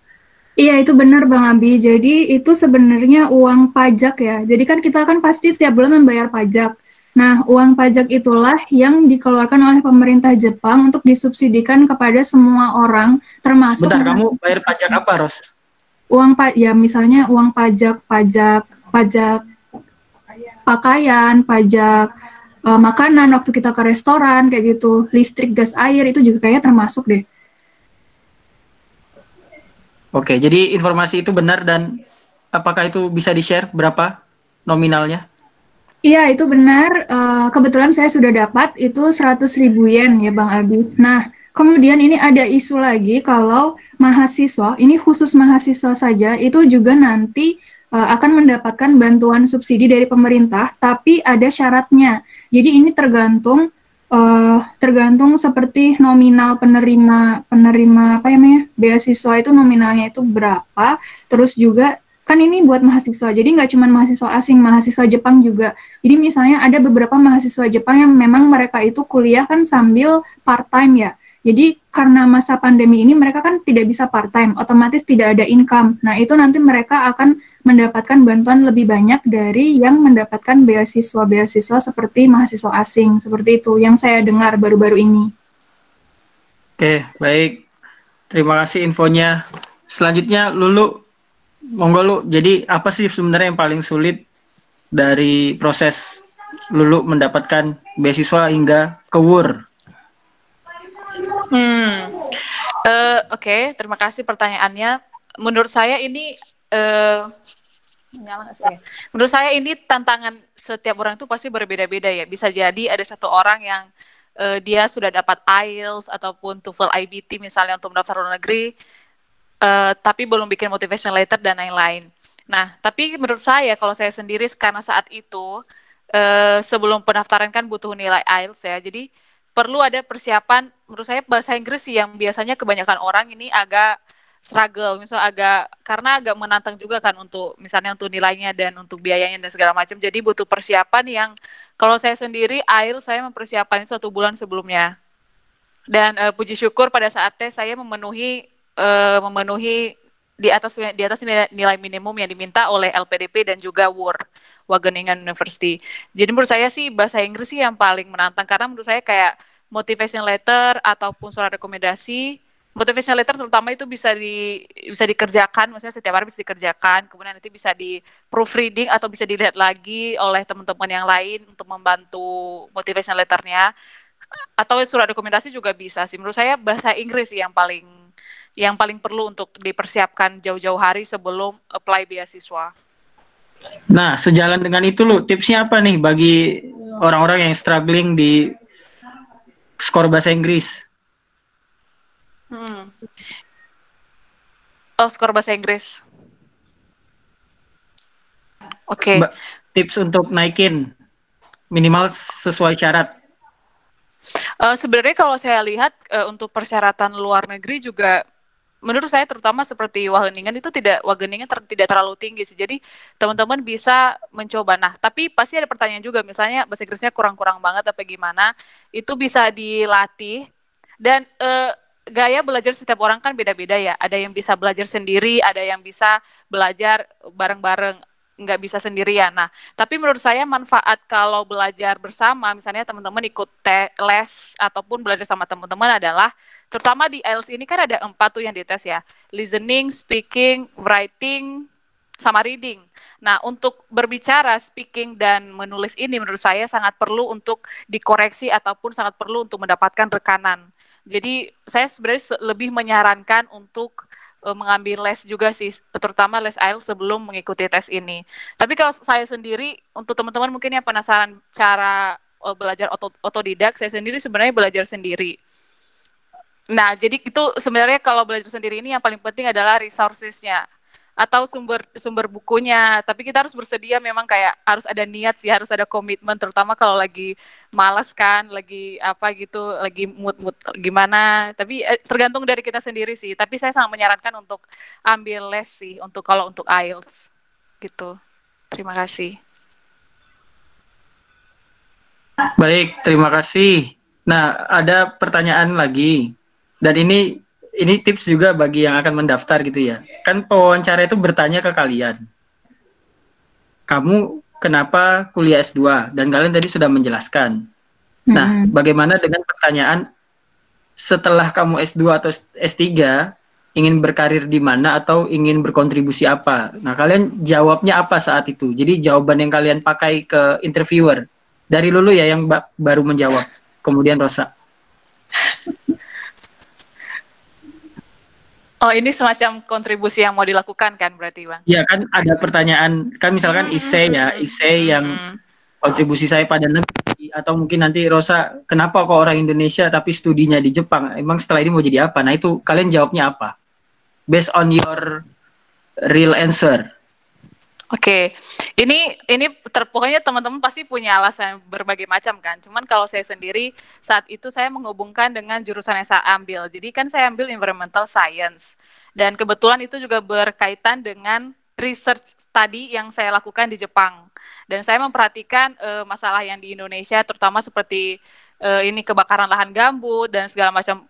Iya, itu benar Bang Abi. Jadi itu sebenarnya uang pajak ya. Jadi kan kita kan pasti setiap bulan membayar pajak. Nah, uang pajak itulah yang dikeluarkan oleh pemerintah Jepang untuk disubsidikan kepada semua orang, termasuk... Bentar, kamu bayar pajak apa, Ros? Ya misalnya uang pajak pakaian, pajak makanan waktu kita ke restoran, kayak gitu. Listrik, gas, air, itu juga kayaknya termasuk deh. Oke, jadi informasi itu benar, dan apakah itu bisa di-share berapa nominalnya? Iya, itu benar. Kebetulan saya sudah dapat itu 100.000 yen ya Bang Abi. Nah, kemudian ini ada isu lagi kalau mahasiswa, ini khusus mahasiswa saja, itu juga nanti akan mendapatkan bantuan subsidi dari pemerintah, tapi ada syaratnya. Jadi ini tergantung seperti nominal penerima beasiswa itu nominalnya itu berapa, terus juga kan ini buat mahasiswa, jadi nggak cuma mahasiswa asing, mahasiswa Jepang juga. Jadi misalnya ada beberapa mahasiswa Jepang yang memang mereka itu kuliah kan sambil part-time ya. Jadi karena masa pandemi ini mereka kan tidak bisa part-time, otomatis tidak ada income. Nah itu nanti mereka akan mendapatkan bantuan lebih banyak dari yang mendapatkan beasiswa-beasiswa seperti mahasiswa asing, seperti itu yang saya dengar baru-baru ini. Oke, baik. Terima kasih infonya. Selanjutnya, Lulu, monggo Lu. Jadi apa sih sebenarnya yang paling sulit dari proses Lulu mendapatkan beasiswa hingga ke WUR? Oke, terima kasih pertanyaannya. Menurut saya ini nyala nggak sih? Oke. Menurut saya ini tantangan setiap orang itu pasti berbeda-beda ya. Bisa jadi ada satu orang yang dia sudah dapat IELTS ataupun TOEFL IBT misalnya untuk mendaftar luar negeri, tapi belum bikin motivation letter dan lain-lain. Nah, tapi menurut saya kalau saya sendiri karena saat itu sebelum pendaftaran kan butuh nilai IELTS ya. Jadi perlu ada persiapan. Menurut saya bahasa Inggris sih yang biasanya kebanyakan orang ini agak struggle, misalnya karena agak menantang juga kan untuk misalnya untuk nilainya dan untuk biayanya dan segala macam. Jadi butuh persiapan yang kalau saya sendiri IELTS saya mempersiapkan itu 1 bulan sebelumnya. Dan puji syukur pada saat tes saya memenuhi di atas nilai minimum yang diminta oleh LPDP dan juga Wageningen University. Jadi menurut saya sih bahasa Inggris sih yang paling menantang karena menurut saya kayak motivation letter ataupun surat rekomendasi. Motivation letter terutama itu bisa dikerjakan, maksudnya setiap hari bisa dikerjakan, kemudian nanti bisa di proofreading atau bisa dilihat lagi oleh teman-teman yang lain untuk membantu motivation letternya, atau surat rekomendasi juga bisa sih. Menurut saya bahasa Inggris sih yang paling perlu untuk dipersiapkan jauh-jauh hari sebelum apply beasiswa. Nah, sejalan dengan itu lu, tipsnya apa nih bagi orang-orang yang struggling di skor bahasa Inggris? Oh, skor bahasa Inggris. Oke. Tips untuk naikin minimal sesuai syarat. Sebenarnya kalau saya lihat untuk persyaratan luar negeri juga menurut saya terutama seperti Wageningen itu tidak terlalu tinggi sih. Jadi teman-teman bisa mencoba. Nah, tapi pasti ada pertanyaan juga misalnya bahasa Inggrisnya kurang-kurang banget apa gimana. Itu bisa dilatih dan gaya belajar setiap orang kan beda-beda ya. Ada yang bisa belajar sendiri, ada yang bisa belajar bareng-bareng, nggak bisa sendirian. Nah, tapi menurut saya manfaat kalau belajar bersama, misalnya teman-teman ikut les ataupun belajar sama teman-teman adalah, terutama di IELTS ini kan ada 4 tuh yang dites ya, listening, speaking, writing, sama reading. Nah, untuk berbicara, speaking, dan menulis ini menurut saya sangat perlu untuk dikoreksi ataupun sangat perlu untuk mendapatkan rekanan. Jadi, saya sebenarnya lebih menyarankan untuk mengambil les juga sih, terutama les IELTS sebelum mengikuti tes ini. Tapi kalau saya sendiri, untuk teman-teman mungkin yang penasaran cara belajar otodidak, saya sendiri sebenarnya belajar sendiri. Nah, jadi itu sebenarnya kalau belajar sendiri ini yang paling penting adalah resources-nya atau sumber bukunya. Tapi kita harus bersedia, memang kayak harus ada niat sih, harus ada komitmen, terutama kalau lagi malas kan, lagi apa gitu, lagi mood gimana. Tapi tergantung dari kita sendiri sih. Tapi saya sangat menyarankan untuk ambil les sih kalau untuk IELTS gitu. Terima kasih. Baik, terima kasih. Nah, ada pertanyaan lagi. Dan ini tips juga bagi yang akan mendaftar gitu ya. Kan pewawancara itu bertanya ke kalian. Kamu kenapa kuliah S2? Dan kalian tadi sudah menjelaskan. Nah, bagaimana dengan pertanyaan setelah kamu S2 atau S3 ingin berkarir di mana atau ingin berkontribusi apa? Nah, kalian jawabnya apa saat itu? Jadi jawaban yang kalian pakai ke interviewer. Dari Lulu ya yang baru menjawab. Kemudian Rosa. Oh, ini semacam kontribusi yang mau dilakukan kan berarti, Bang? Iya kan ada pertanyaan, kan misalkan essay yang kontribusi saya pada negeri, atau mungkin nanti Rosa, kenapa kok orang Indonesia tapi studinya di Jepang? Emang setelah ini mau jadi apa? Nah, itu kalian jawabnya apa? Based on your real answer. Oke, ini pokoknya teman-teman pasti punya alasan berbagai macam kan. Cuman kalau saya sendiri saat itu saya menghubungkan dengan jurusan yang saya ambil. Jadi kan saya ambil environmental science dan kebetulan itu juga berkaitan dengan research study yang saya lakukan di Jepang. Dan saya memperhatikan masalah yang di Indonesia, terutama seperti ini kebakaran lahan gambut dan segala macam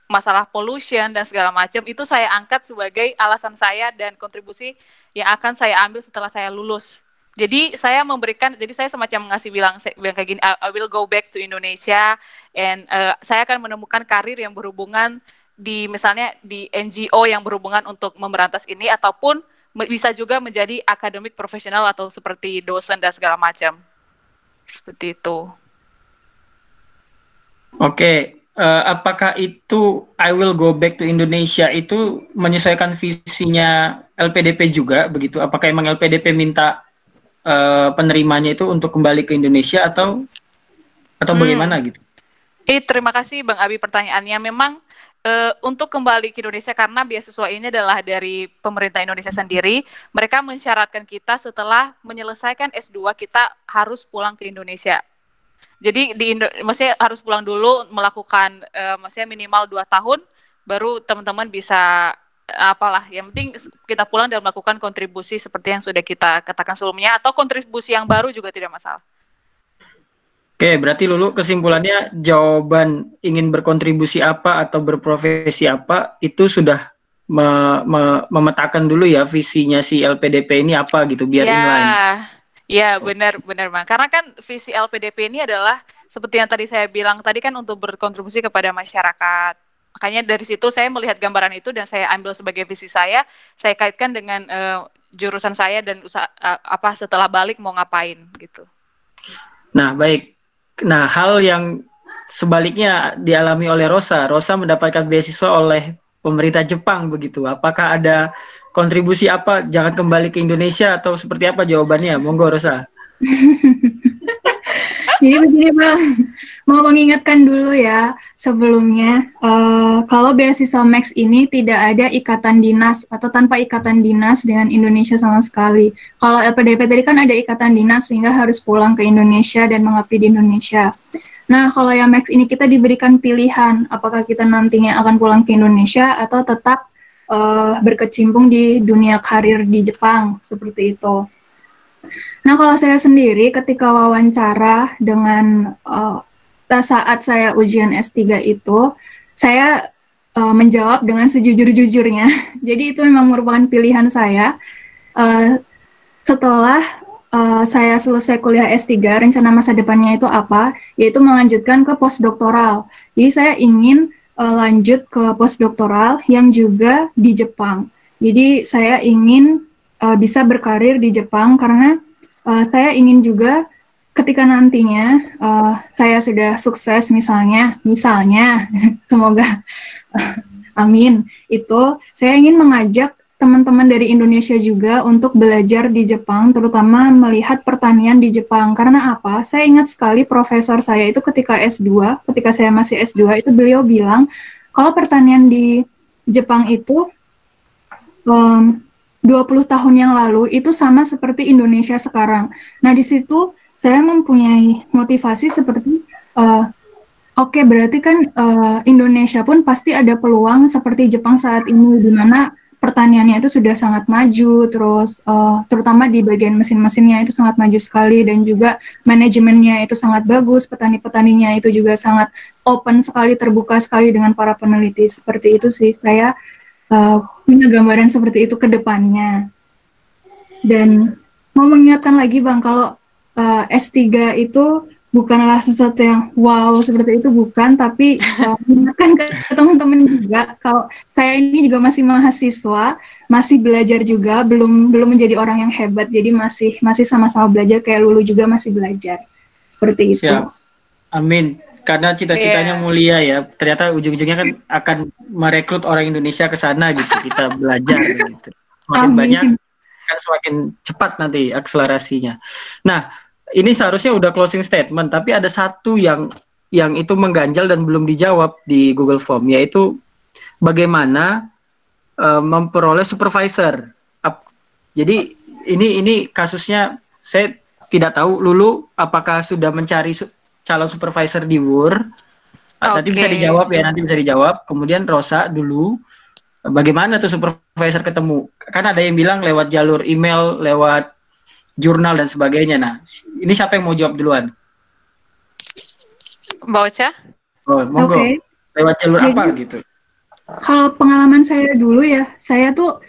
masalah pollution dan segala macam, itu saya angkat sebagai alasan saya dan kontribusi yang akan saya ambil setelah saya lulus. Jadi saya semacam bilang kayak gini, I will go back to Indonesia and saya akan menemukan karir yang berhubungan misalnya di NGO yang berhubungan untuk memberantas ini, ataupun bisa juga menjadi akademik profesional atau seperti dosen dan segala macam. Seperti itu. Oke. apakah itu I will go back to Indonesia itu menyesuaikan visinya LPDP juga begitu? Apakah emang LPDP minta penerimanya itu untuk kembali ke Indonesia atau bagaimana gitu? Terima kasih Bang Abi pertanyaannya. Memang untuk kembali ke Indonesia karena beasiswa ini adalah dari pemerintah Indonesia sendiri, mereka mensyaratkan kita setelah menyelesaikan S2 kita harus pulang ke Indonesia. Jadi maksudnya harus pulang dulu melakukan maksudnya minimal 2 tahun baru teman-teman bisa apalah, yang penting kita pulang dan melakukan kontribusi seperti yang sudah kita katakan sebelumnya atau kontribusi yang baru juga tidak masalah. Oke, berarti Lulu kesimpulannya jawaban ingin berkontribusi apa atau berprofesi apa itu sudah memetakan dulu ya visinya si LPDP ini apa gitu biar inline. Ya, benar Bang. Karena kan visi LPDP ini adalah seperti yang tadi saya bilang tadi kan untuk berkontribusi kepada masyarakat. Makanya dari situ saya melihat gambaran itu dan saya ambil sebagai visi saya kaitkan dengan jurusan saya dan setelah balik mau ngapain gitu. Nah, baik. Nah, hal yang sebaliknya dialami oleh Rosa. Rosa mendapatkan beasiswa oleh pemerintah Jepang begitu. Apakah ada kontribusi apa? Jangan kembali ke Indonesia atau seperti apa jawabannya? Monggo Rosa. Jadi begini Bang, mau mengingatkan dulu ya sebelumnya, kalau beasiswa Max ini tidak ada ikatan dinas atau tanpa ikatan dinas dengan Indonesia sama sekali. Kalau LPDP tadi kan ada ikatan dinas sehingga harus pulang ke Indonesia dan mengabdi di Indonesia. Nah, kalau yang Max ini kita diberikan pilihan, apakah kita nantinya akan pulang ke Indonesia atau tetap berkecimpung di dunia karir di Jepang, seperti itu. Nah, kalau saya sendiri ketika wawancara dengan saat saya ujian S3 itu, saya menjawab dengan sejujur-jujurnya. Jadi itu memang merupakan pilihan saya. Setelah saya selesai kuliah S3, rencana masa depannya itu apa? Yaitu melanjutkan ke postdoktoral. Jadi saya ingin lanjut ke postdoktoral yang juga di Jepang. Jadi saya ingin bisa berkarir di Jepang karena saya ingin juga ketika nantinya saya sudah sukses misalnya semoga amin, itu saya ingin mengajak teman-teman dari Indonesia juga untuk belajar di Jepang, terutama melihat pertanian di Jepang. Karena apa? Saya ingat sekali profesor saya itu ketika saya masih S2 itu beliau bilang kalau pertanian di Jepang itu 20 tahun yang lalu itu sama seperti Indonesia sekarang. Nah, di situ saya mempunyai motivasi seperti, oke, berarti kan Indonesia pun pasti ada peluang seperti Jepang saat ini, di mana pertaniannya itu sudah sangat maju, terus terutama di bagian mesin-mesinnya itu sangat maju sekali, dan juga manajemennya itu sangat bagus, petani-petaninya itu juga sangat open sekali, terbuka sekali dengan para peneliti. Seperti itu sih, saya punya gambaran seperti itu ke depannya. Dan mau mengingatkan lagi Bang, kalau S3 itu bukanlah sesuatu yang wow seperti itu, bukan, tapi mengingatkan ke teman-teman juga kalau saya ini juga masih mahasiswa, masih belajar juga, belum menjadi orang yang hebat, jadi masih sama-sama belajar, kayak Lulu juga masih belajar. Seperti itu. Siap. Amin. Karena cita-citanya mulia ya, ternyata ujung-ujungnya kan akan merekrut orang Indonesia ke sana gitu, kita belajar gitu. Semakin banyak kan semakin cepat nanti akselerasinya. Nah, ini seharusnya udah closing statement, tapi ada satu yang itu mengganjal dan belum dijawab di Google Form, yaitu bagaimana memperoleh supervisor. Jadi ini kasusnya saya tidak tahu, Lulu apakah sudah mencari calon supervisor di WUR? Nanti bisa dijawab ya, nanti bisa dijawab. Kemudian Rosa dulu, bagaimana tuh supervisor ketemu? Kan ada yang bilang lewat jalur email, lewat jurnal dan sebagainya. Nah, ini siapa yang mau jawab duluan? Mbak Ocha? Oh, monggo. Lewat jalur apa gitu? Kalau pengalaman saya dulu ya, saya tuh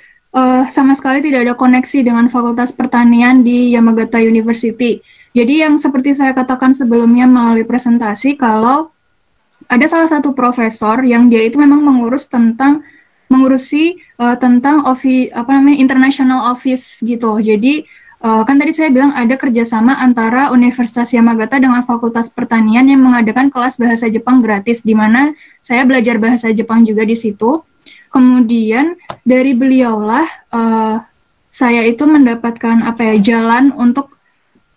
sama sekali tidak ada koneksi dengan Fakultas Pertanian di Yamagata University. Jadi yang seperti saya katakan sebelumnya melalui presentasi, kalau ada salah satu profesor yang dia itu memang mengurusi tentang international office gitu. Jadi kan tadi saya bilang ada kerjasama antara Universitas Yamagata dengan Fakultas Pertanian yang mengadakan kelas bahasa Jepang gratis, di mana saya belajar bahasa Jepang juga di situ. Kemudian dari beliaulah saya itu mendapatkan jalan untuk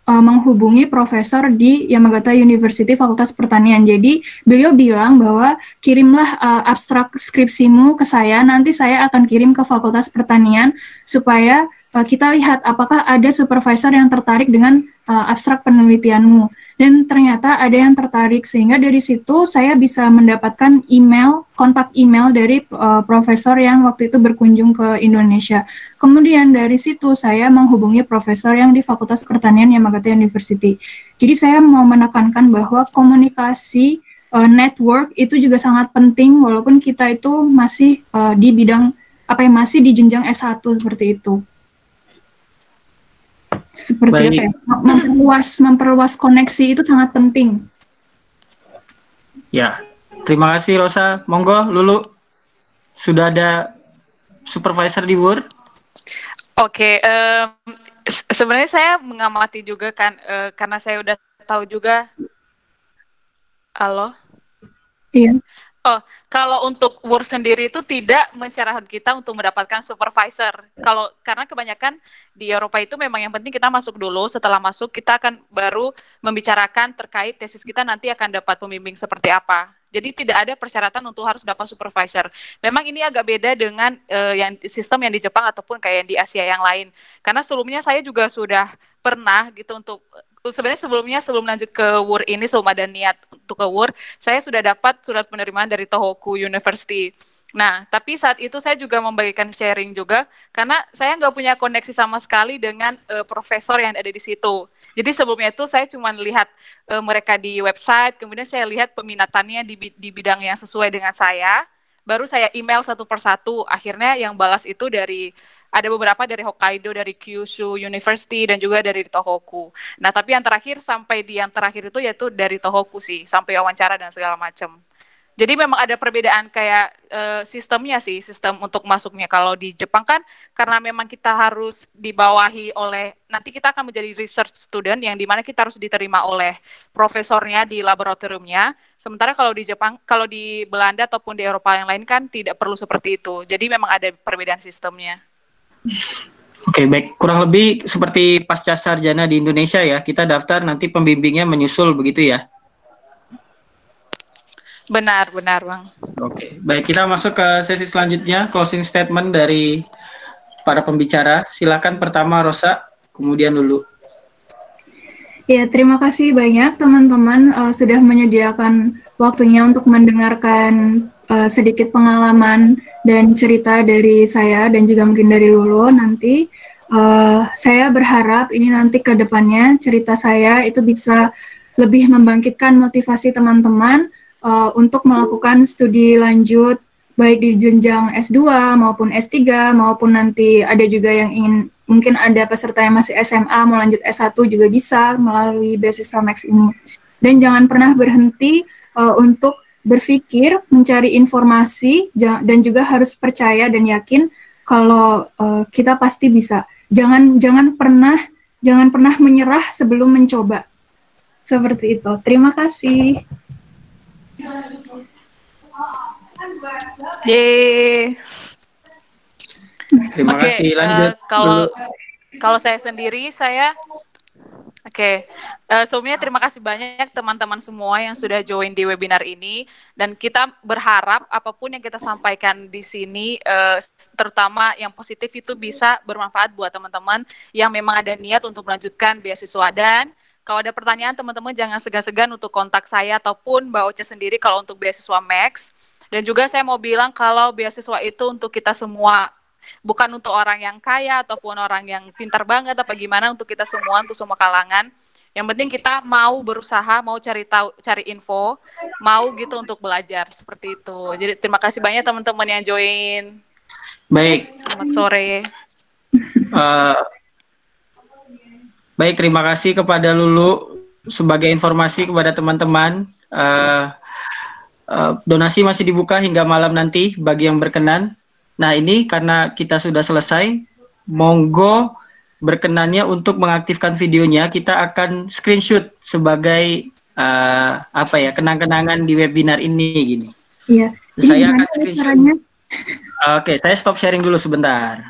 menghubungi profesor di Yamagata University Fakultas Pertanian. Jadi beliau bilang bahwa kirimlah abstrak skripsimu ke saya, nanti saya akan kirim ke Fakultas Pertanian supaya kita lihat apakah ada supervisor yang tertarik dengan abstrak penelitianmu. Dan ternyata ada yang tertarik, sehingga dari situ saya bisa mendapatkan kontak email dari profesor yang waktu itu berkunjung ke Indonesia. Kemudian dari situ saya menghubungi profesor yang di Fakultas Pertanian Yamagata University. Jadi saya mau menekankan bahwa komunikasi network itu juga sangat penting, walaupun kita itu masih di bidang masih di jenjang S1 seperti itu. Seperti memperluas koneksi itu sangat penting. Ya, terima kasih Rosa. Monggo Lulu, sudah ada supervisor di WUR? Oke, sebenarnya saya mengamati juga kan, karena saya udah tahu juga. Halo? Iya. Oh, kalau untuk WUR sendiri itu tidak mensyaratkan kita untuk mendapatkan supervisor. Karena kebanyakan di Eropa itu memang yang penting kita masuk dulu. Setelah masuk kita akan baru membicarakan terkait tesis kita nanti akan dapat pembimbing seperti apa. Jadi tidak ada persyaratan untuk harus dapat supervisor. Memang ini agak beda dengan sistem yang di Jepang ataupun kayak yang di Asia yang lain. Karena sebelumnya saya juga sudah pernah gitu untuk sebenarnya sebelum lanjut ke WUR ini, sebelum ada niat untuk ke WUR, saya sudah dapat surat penerimaan dari Tohoku University. Nah, tapi saat itu saya juga membagikan sharing juga, karena saya nggak punya koneksi sama sekali dengan profesor yang ada di situ. Jadi sebelumnya itu saya cuma lihat mereka di website, kemudian saya lihat peminatannya di bidang yang sesuai dengan saya, baru saya email satu persatu. Akhirnya yang balas itu ada beberapa dari Hokkaido, dari Kyushu University, dan juga dari Tohoku. Nah, tapi yang terakhir itu yaitu dari Tohoku sih, sampai wawancara dan segala macam. Jadi memang ada perbedaan kayak sistemnya sih, sistem untuk masuknya. Kalau di Jepang kan, karena memang kita harus dibawahi nanti kita akan menjadi research student, yang dimana kita harus diterima oleh profesornya di laboratoriumnya. Sementara kalau di Jepang, kalau di Belanda ataupun di Eropa yang lain kan tidak perlu seperti itu. Jadi memang ada perbedaan sistemnya. Oke, baik. Kurang lebih seperti pasca sarjana di Indonesia ya, kita daftar nanti pembimbingnya menyusul begitu ya? Benar, Bang. Oke, baik, kita masuk ke sesi selanjutnya, closing statement dari para pembicara. Silakan pertama Rosa, kemudian Lulu. Ya, terima kasih banyak teman-teman sudah menyediakan waktunya untuk mendengarkan sedikit pengalaman dan cerita dari saya dan juga mungkin dari Lulu nanti. Saya berharap ini nanti ke depannya cerita saya itu bisa lebih membangkitkan motivasi teman-teman untuk melakukan studi lanjut baik di jenjang S2 maupun S3 maupun nanti ada juga yang ingin, mungkin ada peserta yang masih SMA mau lanjut S1 juga bisa melalui beasiswa Max ini. Dan jangan pernah berhenti untuk berpikir, mencari informasi, dan juga harus percaya dan yakin kalau kita pasti bisa. Jangan pernah menyerah sebelum mencoba. Seperti itu. Terima kasih. Yeay. Terima kasih. Lanjut. Kalau saya sendiri, sebelumnya terima kasih banyak teman-teman semua yang sudah join di webinar ini, dan kita berharap apapun yang kita sampaikan di sini, terutama yang positif itu bisa bermanfaat buat teman-teman yang memang ada niat untuk melanjutkan beasiswa. Dan kalau ada pertanyaan, teman-teman jangan segan-segan untuk kontak saya ataupun Mbak Oce sendiri kalau untuk beasiswa Max. Dan juga saya mau bilang kalau beasiswa itu untuk kita semua, bukan untuk orang yang kaya ataupun orang yang pintar banget apa gimana, untuk kita semua, untuk semua kalangan. Yang penting kita mau berusaha, mau cari tahu, cari info, mau gitu untuk belajar, seperti itu. Jadi terima kasih banyak teman-teman yang join. Baik. Selamat sore. Baik, terima kasih kepada Lulu. Sebagai informasi kepada teman-teman, donasi masih dibuka hingga malam nanti bagi yang berkenan. Nah, ini karena kita sudah selesai, monggo berkenannya untuk mengaktifkan videonya, kita akan screenshot sebagai apa ya, kenang-kenangan di webinar ini gini. Iya. Saya akan screenshot. Oke, saya stop sharing dulu sebentar.